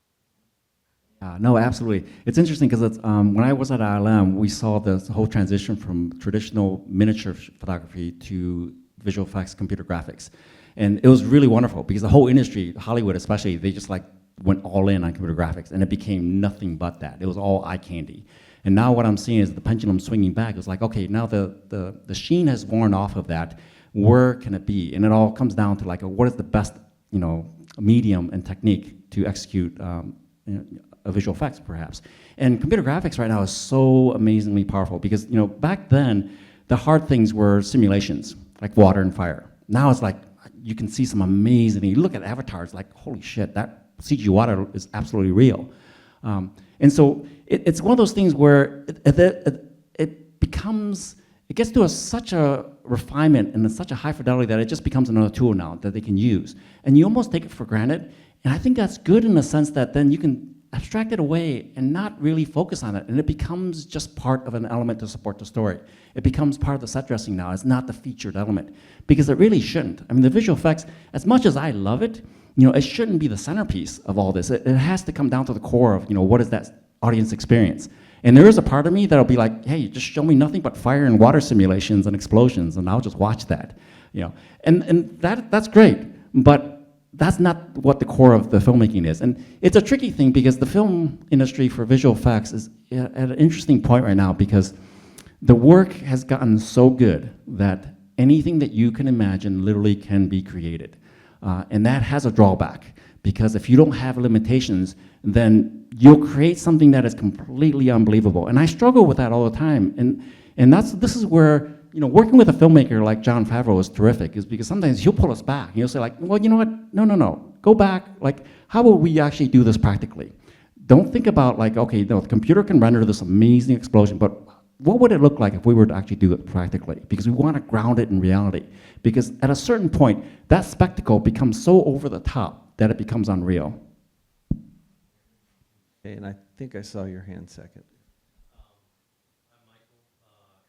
No, absolutely. It's interesting because when I was at ILM, we saw this whole transition from traditional miniature photography to visual effects, computer graphics. And it was really wonderful because the whole industry, Hollywood especially, they just like went all in on computer graphics and it became nothing but that. It was all eye candy. And now what I'm seeing is the pendulum swinging back. It's like, okay, now the sheen has worn off of that. Where can it be? And it all comes down to like, what is the best, you know, medium and technique to execute visual effects, perhaps. And computer graphics right now is so amazingly powerful because, you know, back then, the hard things were simulations, like water and fire. Now it's like, you can see some amazing, you look at avatars, like, holy shit, that CG water is absolutely real. And so it's one of those things where it becomes, it gets to such a refinement and such a high fidelity that it just becomes another tool now that they can use. And you almost take it for granted. And I think that's good in the sense that then you can abstract it away and not really focus on it. And it becomes just part of an element to support the story. It becomes part of the set dressing now. It's not the featured element because it really shouldn't. I mean, the visual effects, as much as I love it, you know, it shouldn't be the centerpiece of all this. It has to come down to the core of, you know, what is that audience experience? And there is a part of me that'll be like, hey, just show me nothing but fire and water simulations and explosions, and I'll just watch that, you know. And that's great, but that's not what the core of the filmmaking is. And it's a tricky thing because the film industry for visual effects is at an interesting point right now because the work has gotten so good that anything that you can imagine literally can be created. And that has a drawback because if you don't have limitations, then you'll create something that is completely unbelievable. And I struggle with that all the time. And this is where, you know, working with a filmmaker like Jon Favreau is terrific, is because sometimes he'll pull us back. He'll say like, well, you know what? No. Go back. Like, how will we actually do this practically? Don't think about like, okay, no, the computer can render this amazing explosion, but what would it look like if we were to actually do it practically? Because we want to ground it in reality. Because at a certain point, that spectacle becomes so over the top that it becomes unreal. Okay, and I think I saw your hand second. I'm Michael,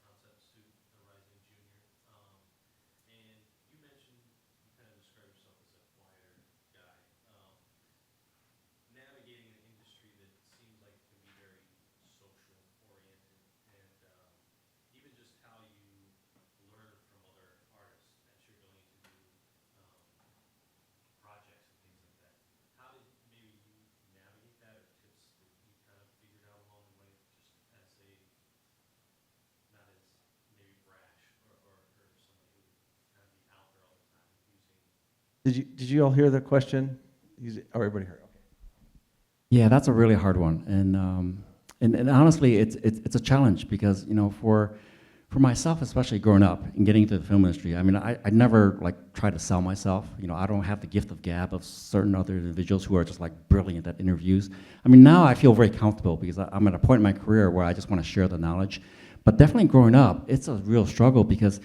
concept student, a rising junior. And you mentioned, you kind of describe yourself as a quieter guy. Navigating an industry that seems like it can be very social oriented, and even just how you learn from other artists as you're going to do projects and things like that. How did maybe you navigate that, or tips that you kind of figured out along the way, just as a not as maybe brash or somebody who would kind of be out there all the time using. Did you all hear the question? Oh, everybody heard. Okay. Yeah, that's a really hard one, and honestly, it's a challenge because, you know, for myself, especially growing up and getting into the film industry, I mean, I never like try to sell myself. You know, I don't have the gift of gab of certain other individuals who are just like brilliant at interviews. I mean, now I feel very comfortable because I'm at a point in my career where I just want to share the knowledge. But definitely growing up, it's a real struggle because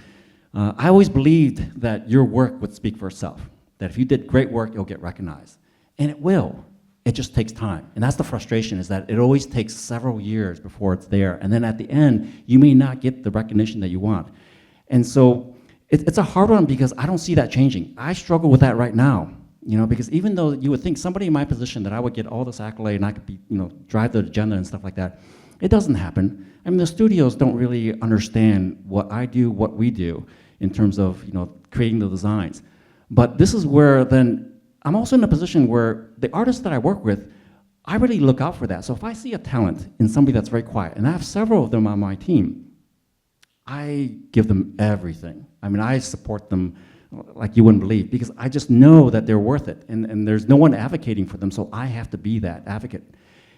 I always believed that your work would speak for itself. That if you did great work, you'll get recognized, and it will. It just takes time. And that's the frustration, is that it always takes several years before it's there. And then at the end, you may not get the recognition that you want. And so it's a hard one because I don't see that changing. I struggle with that right now, you know, because even though you would think somebody in my position that I would get all this accolade and I could be, you know, drive the agenda and stuff like that, it doesn't happen. I mean, the studios don't really understand what I do, what we do in terms of, you know, creating the designs. But this is where then I'm also in a position where the artists that I work with, I really look out for that. So if I see a talent in somebody that's very quiet, and I have several of them on my team, I give them everything. I mean, I support them like you wouldn't believe, because I just know that they're worth it, and there's no one advocating for them, so I have to be that advocate.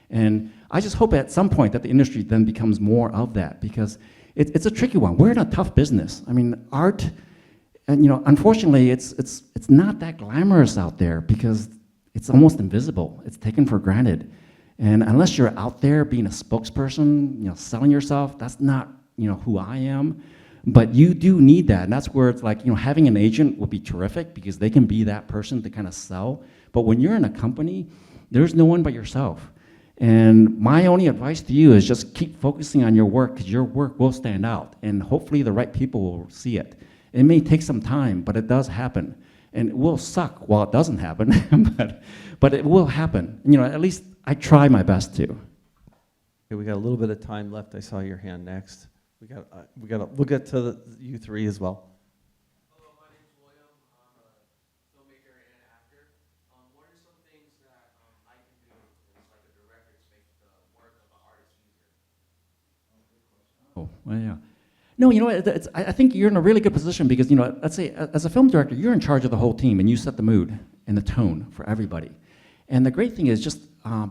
And I just hope at some point that the industry then becomes more of that, because it's a tricky one. We're in a tough business. I mean, art, and unfortunately, it's not that glamorous out there, because it's almost invisible. It's taken for granted. And unless you're out there being a spokesperson, selling yourself, that's not who I am. But you do need that, and that's where it's like, having an agent would be terrific, because they can be that person to kind of sell. But when you're in a company, there's no one but yourself. And my only advice to you is just keep focusing on your work, because your work will stand out, and hopefully the right people will see it. It may take some time, but it does happen. And it will suck while it doesn't happen, but it will happen. At least I try my best to. Okay, we got a little bit of time left. I saw your hand next. We'll get to you three as well. Hello, my name's William. I'm a filmmaker and actor. What are some things that I can do as like a director to make the work of an artist easier? Oh, well, yeah. No, I think you're in a really good position, because, let's say as a film director, you're in charge of the whole team, and you set the mood and the tone for everybody. And the great thing is just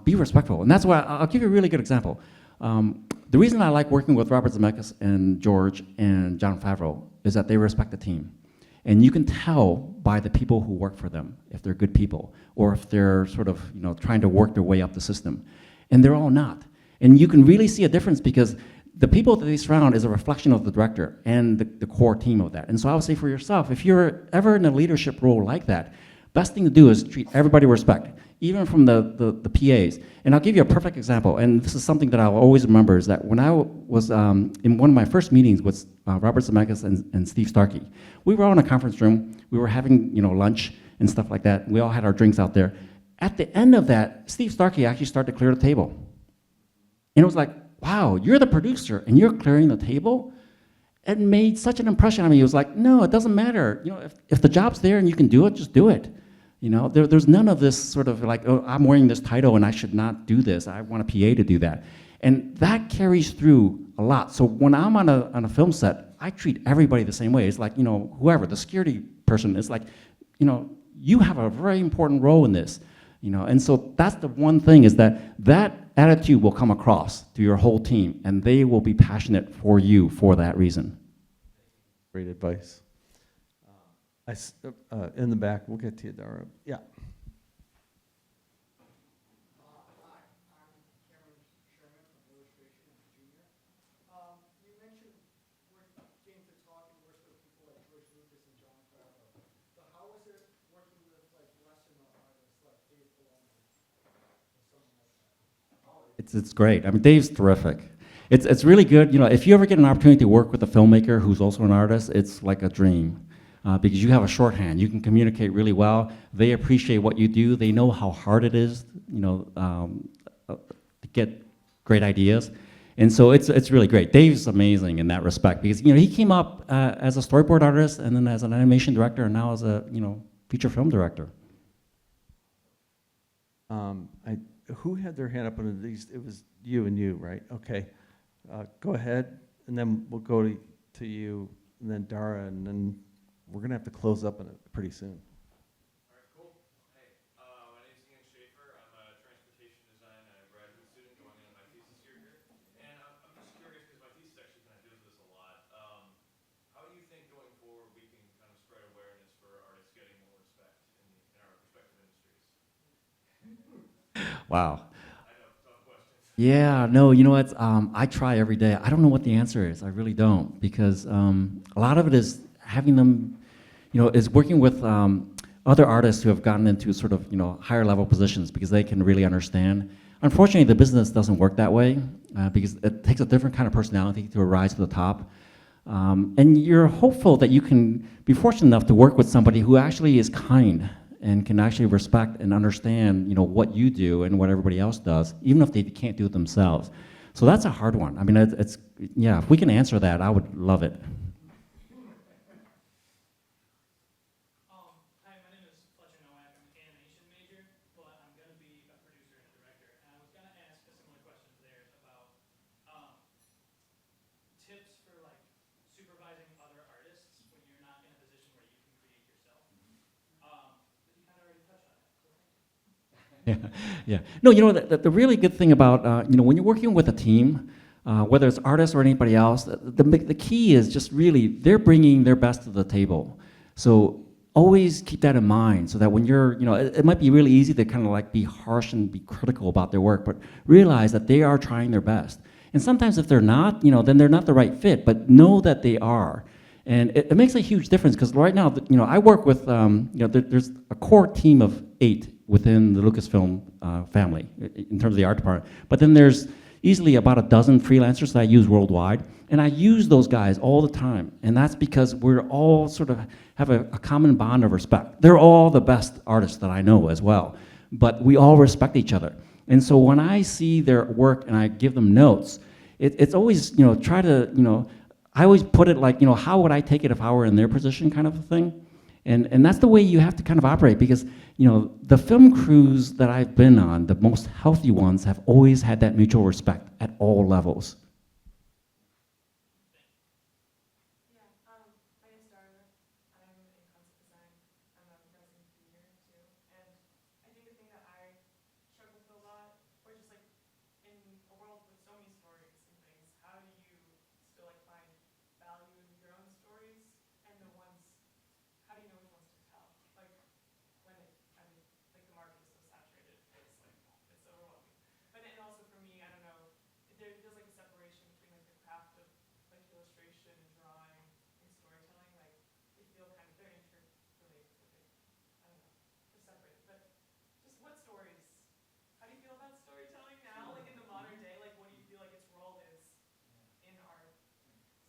be respectful. And that's why I'll give you a really good example. The reason I like working with Robert Zemeckis and George and Jon Favreau is that they respect the team. And you can tell by the people who work for them if they're good people, or if they're sort of trying to work their way up the system. And they're all not. And you can really see a difference, because the people that they surround is a reflection of the director and the core team of that. And so I would say for yourself, if you're ever in a leadership role like that, best thing to do is treat everybody with respect, even from the PAs. And I'll give you a perfect example, and this is something that I'll always remember, is that when I was in one of my first meetings with Robert Zemeckis and Steve Starkey, we were all in a conference room, we were having lunch and stuff like that, we all had our drinks out there. At the end of that, Steve Starkey actually started to clear the table. And it was like, wow, you're the producer and you're clearing the table? It made such an impression on me. It was like, no, it doesn't matter. If the job's there and you can do it, just do it. There's none of this sort of like, oh, I'm wearing this title and I should not do this. I want a PA to do that. And that carries through a lot. So when I'm on a film set, I treat everybody the same way. It's like, whoever, the security person, is like, you have a very important role in this. And so that's the one thing, is that attitude will come across to your whole team, and they will be passionate for you for that reason. Great advice. In the back, we'll get to you, Dara. Yeah. You mentioned getting to talk and work with people like George Lucas and Jon Favreau. So how was it working with lesser artists like Dave Filoni or someone like that? It's great. I mean, Dave's terrific. It's really good. If you ever get an opportunity to work with a filmmaker who's also an artist, it's like a dream. Because you have a shorthand, you can communicate really well. They appreciate what you do. They know how hard it is, to get great ideas, and so it's really great. Dave's amazing in that respect, because he came up as a storyboard artist, and then as an animation director, and now as a feature film director. Who had their hand up under these? It was you and you, right? Okay, go ahead, and then we'll go to you, and then Dara, and then we're gonna have to close up in it pretty soon. All right, cool. Hey, my name's Ian Schaefer. I'm a transportation design graduate student going into my thesis year here. And I'm just curious, because my thesis actually kind of deals with this a lot. How do you think going forward we can kind of spread awareness for artists getting more respect in our respective industries? Wow. I know, tough questions. Yeah, no, what? I try every day. I don't know what the answer is. I really don't, because a lot of it is having them, is working with other artists who have gotten into sort of, higher level positions, because they can really understand. Unfortunately, the business doesn't work that way, because it takes a different kind of personality to rise to the top. And you're hopeful that you can be fortunate enough to work with somebody who actually is kind and can actually respect and understand, what you do and what everybody else does, even if they can't do it themselves. So that's a hard one. I mean, yeah, if we can answer that, I would love it. I Yeah, yeah. No, you know, the really good thing about, you know, when you're working with a team, whether it's artists or anybody else, the key is just really, they're bringing their best to the table. So always keep that in mind so that when you're, you know, it might be really easy to kind of like be harsh and be critical about their work, but realize that they are trying their best. And sometimes if they're not, you know, then they're not the right fit, but know that they are. And it makes a huge difference because right now, you know, I work with, you know, there's a core team of 8 within the Lucasfilm family in terms of the art department. But then there's easily about a dozen freelancers that I use worldwide. And I use those guys all the time. And that's because we're all sort of have a common bond of respect. They're all the best artists that I know as well. But we all respect each other. And so when I see their work and I give them notes, it's always, you know, try to, you know, I always put it like, you know, how would I take it if I were in their position kind of a thing? And that's the way you have to kind of operate because, you know, the film crews that I've been on, the most healthy ones, have always had that mutual respect at all levels. Yeah, my name's Darla. I'm in concept design. I'm a resident here too. And I think the thing that I struggle with a lot, or just like in a world with so many stories and things, how do you still like find value in your own stories and the ones, how do you know which ones to tell? Like when it, I mean, like the market is so saturated, it's like, it's overwhelming. But then also for me, I don't know, there feels like a separation between like the craft of like illustration and drawing and storytelling. Like they feel kind of, they're interrelated, but they, I don't know, they're separated. But just what stories, how do you feel about storytelling now, like in the modern day? Like what do you feel like its role is in art?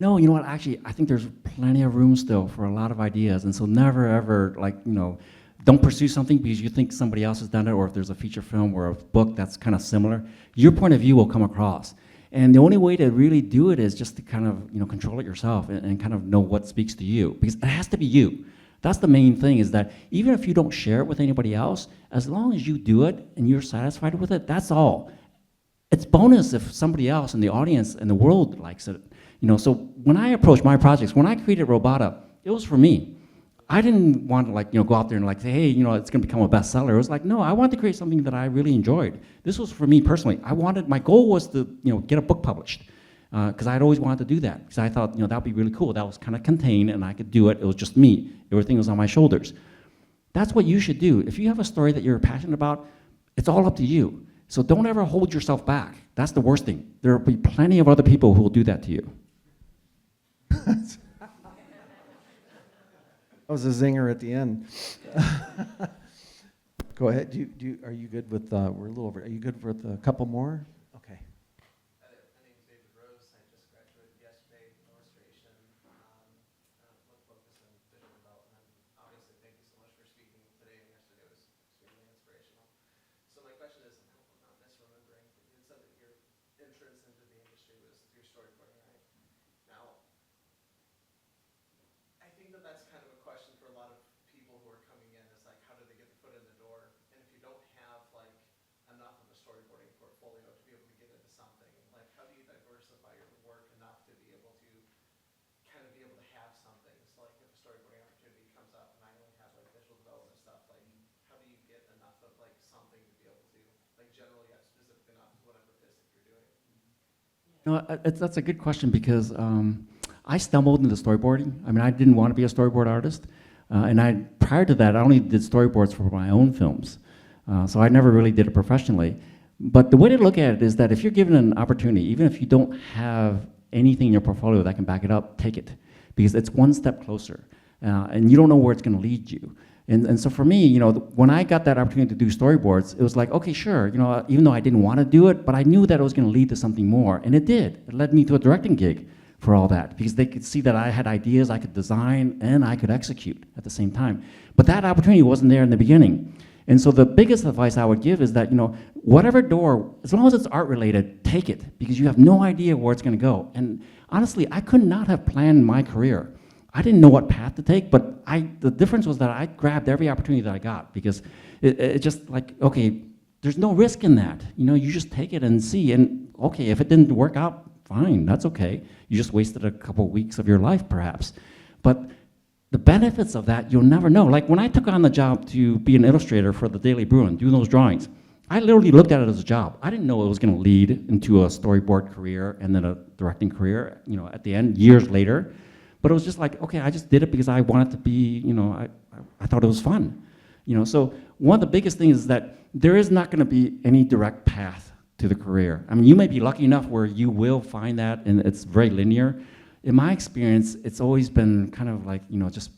No, you know what, actually, I think there's plenty of room still for a lot of ideas. And so never ever, like, you know, don't pursue something because you think somebody else has done it, or if there's a feature film or a book that's kind of similar, your point of view will come across. And the only way to really do it is just to kind of, you know, control it yourself and kind of know what speaks to you, because it has to be you. That's the main thing, is that even if you don't share it with anybody else, as long as you do it and you're satisfied with it, that's all. It's bonus if somebody else in the audience and the world likes it. You know, so when I approach my projects, when I created Robota, it was for me. I didn't want to, like, you know, go out there and like say, hey, you know, it's going to become a bestseller. It was like, no, I wanted to create something that I really enjoyed. This was for me personally. My goal was to, you know, get a book published, because I'd always wanted to do that, because I thought, you know, that would be really cool. That was kind of contained and I could do it. It was just me. Everything was on my shoulders. That's what you should do. If you have a story that you're passionate about, it's all up to you. So don't ever hold yourself back. That's the worst thing. There will be plenty of other people who will do that to you. That was a zinger at the end. Go ahead. Are you good with, we're a little over, are you good with a couple more? Okay. Hi there, my name is David Rose. I just graduated yesterday in illustration. With focus on visual development. Obviously, thank you so much for speaking today, and yesterday was extremely inspirational. So my question is, I'm not misremembering, but you had said that your entrance into the industry was through storyboarding, right? Now, I think that that's kind of a question for a lot of people who are coming in, is like, how do they get the foot in the door? And if you don't have like enough of a storyboarding portfolio to be able to get into something, like how do you diversify your work enough to be able to kind of be able to have something? So like if a storyboarding opportunity comes up and I only have like visual development stuff, like how do you get enough of like something to be able to like generally have specific enough to whatever it is that you're doing? No, that's a good question, because I stumbled into storyboarding. I mean, I didn't want to be a storyboard artist. And prior to that, I only did storyboards for my own films. So I never really did it professionally. But the way to look at it is that if you're given an opportunity, even if you don't have anything in your portfolio that can back it up, take it. Because it's one step closer. And you don't know where it's going to lead you. And so for me, you know, when I got that opportunity to do storyboards, it was like, okay, sure, you know, even though I didn't want to do it, but I knew that it was going to lead to something more. And it did. It led me to a directing gig for all that, because they could see that I had ideas I could design and I could execute at the same time. But that opportunity wasn't there in the beginning. And so the biggest advice I would give is that, you know, whatever door, as long as it's art related, take it, because you have no idea where it's going to go. And honestly, I could not have planned my career. I didn't know what path to take, but the difference was that I grabbed every opportunity that I got, because it just like, okay, there's no risk in that. You know, you just take it and see, and okay, if it didn't work out, fine, that's okay. You just wasted a couple weeks of your life, perhaps. But the benefits of that, you'll never know. Like when I took on the job to be an illustrator for the Daily Bruin, doing those drawings, I literally looked at it as a job. I didn't know it was going to lead into a storyboard career and then a directing career, at the end, years later. But it was just like, okay, I just did it because I wanted to be, I thought it was fun. So one of the biggest things is that there is not going to be any direct path to the career. I mean, you may be lucky enough where you will find that and it's very linear. In my experience, it's always been kind of like, just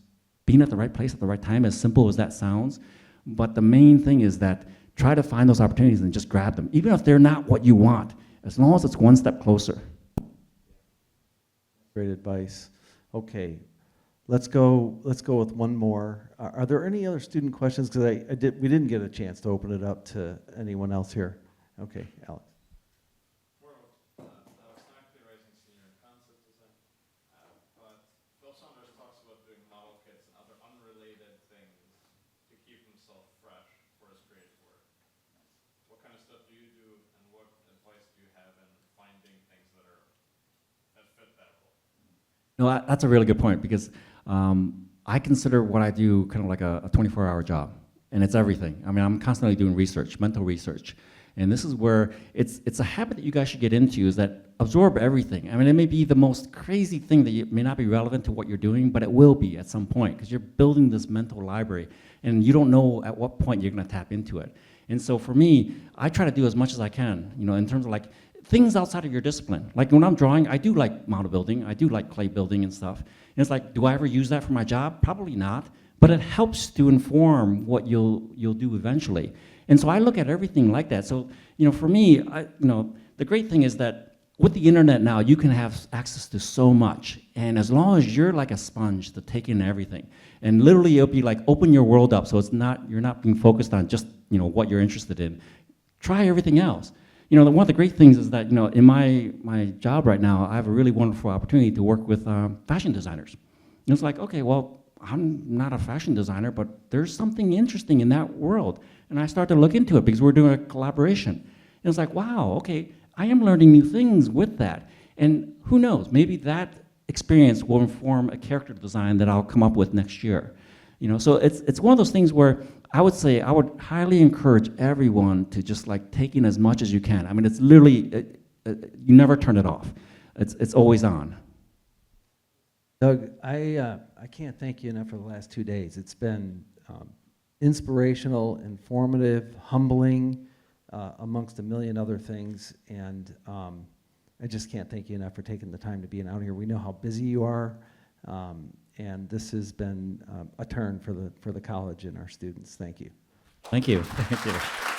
being at the right place at the right time, as simple as that sounds. But the main thing is that try to find those opportunities and just grab them, even if they're not what you want, as long as it's one step closer. Great advice. Okay, let's go with one more. Are there any other student questions? Because we didn't get a chance to open it up to anyone else here. Okay, Alex. Snack Rising Senior in concept design, but Phil Saunders talks about doing model kits and other unrelated things to keep himself fresh for his creative work. What kind of stuff do you do, and what advice do you have in finding things that fit that role? No, that's a really good point because I consider what I do kind of like a 24-hour job, and it's everything. I mean, I'm constantly doing research, mental research, and this is where it's a habit that you guys should get into, is that absorb everything. I mean, it may be the most crazy thing that may not be relevant to what you're doing, but it will be at some point because you're building this mental library, and you don't know at what point you're going to tap into it. And so for me, I try to do as much as I can, in terms of like things outside of your discipline. Like when I'm drawing, I do like model building, I do like clay building and stuff. And it's like, do I ever use that for my job? Probably not, but it helps to inform what you'll do eventually. And so I look at everything like that. So, for me, the great thing is that with the internet now, you can have access to so much. And as long as you're like a sponge to take in everything, and literally it'll be like open your world up, so you're not being focused on just what you're interested in. Try everything else. One of the great things is that, in my job right now, I have a really wonderful opportunity to work with fashion designers. And it's like, okay, well, I'm not a fashion designer, but there's something interesting in that world. And I start to look into it because we're doing a collaboration. And it's like, wow, okay, I am learning new things with that. And who knows, maybe that experience will inform a character design that I'll come up with next year. So it's one of those things where I would say I would highly encourage everyone to just like take in as much as you can. I mean, it's literally, you never turn it off. It's always on. Doug, I can't thank you enough for the last 2 days. It's been inspirational, informative, humbling, amongst a million other things, and I just can't thank you enough for taking the time to be out here. We know how busy you are, and this has been a turn for the college and our students. Thank you. Thank you. Thank you.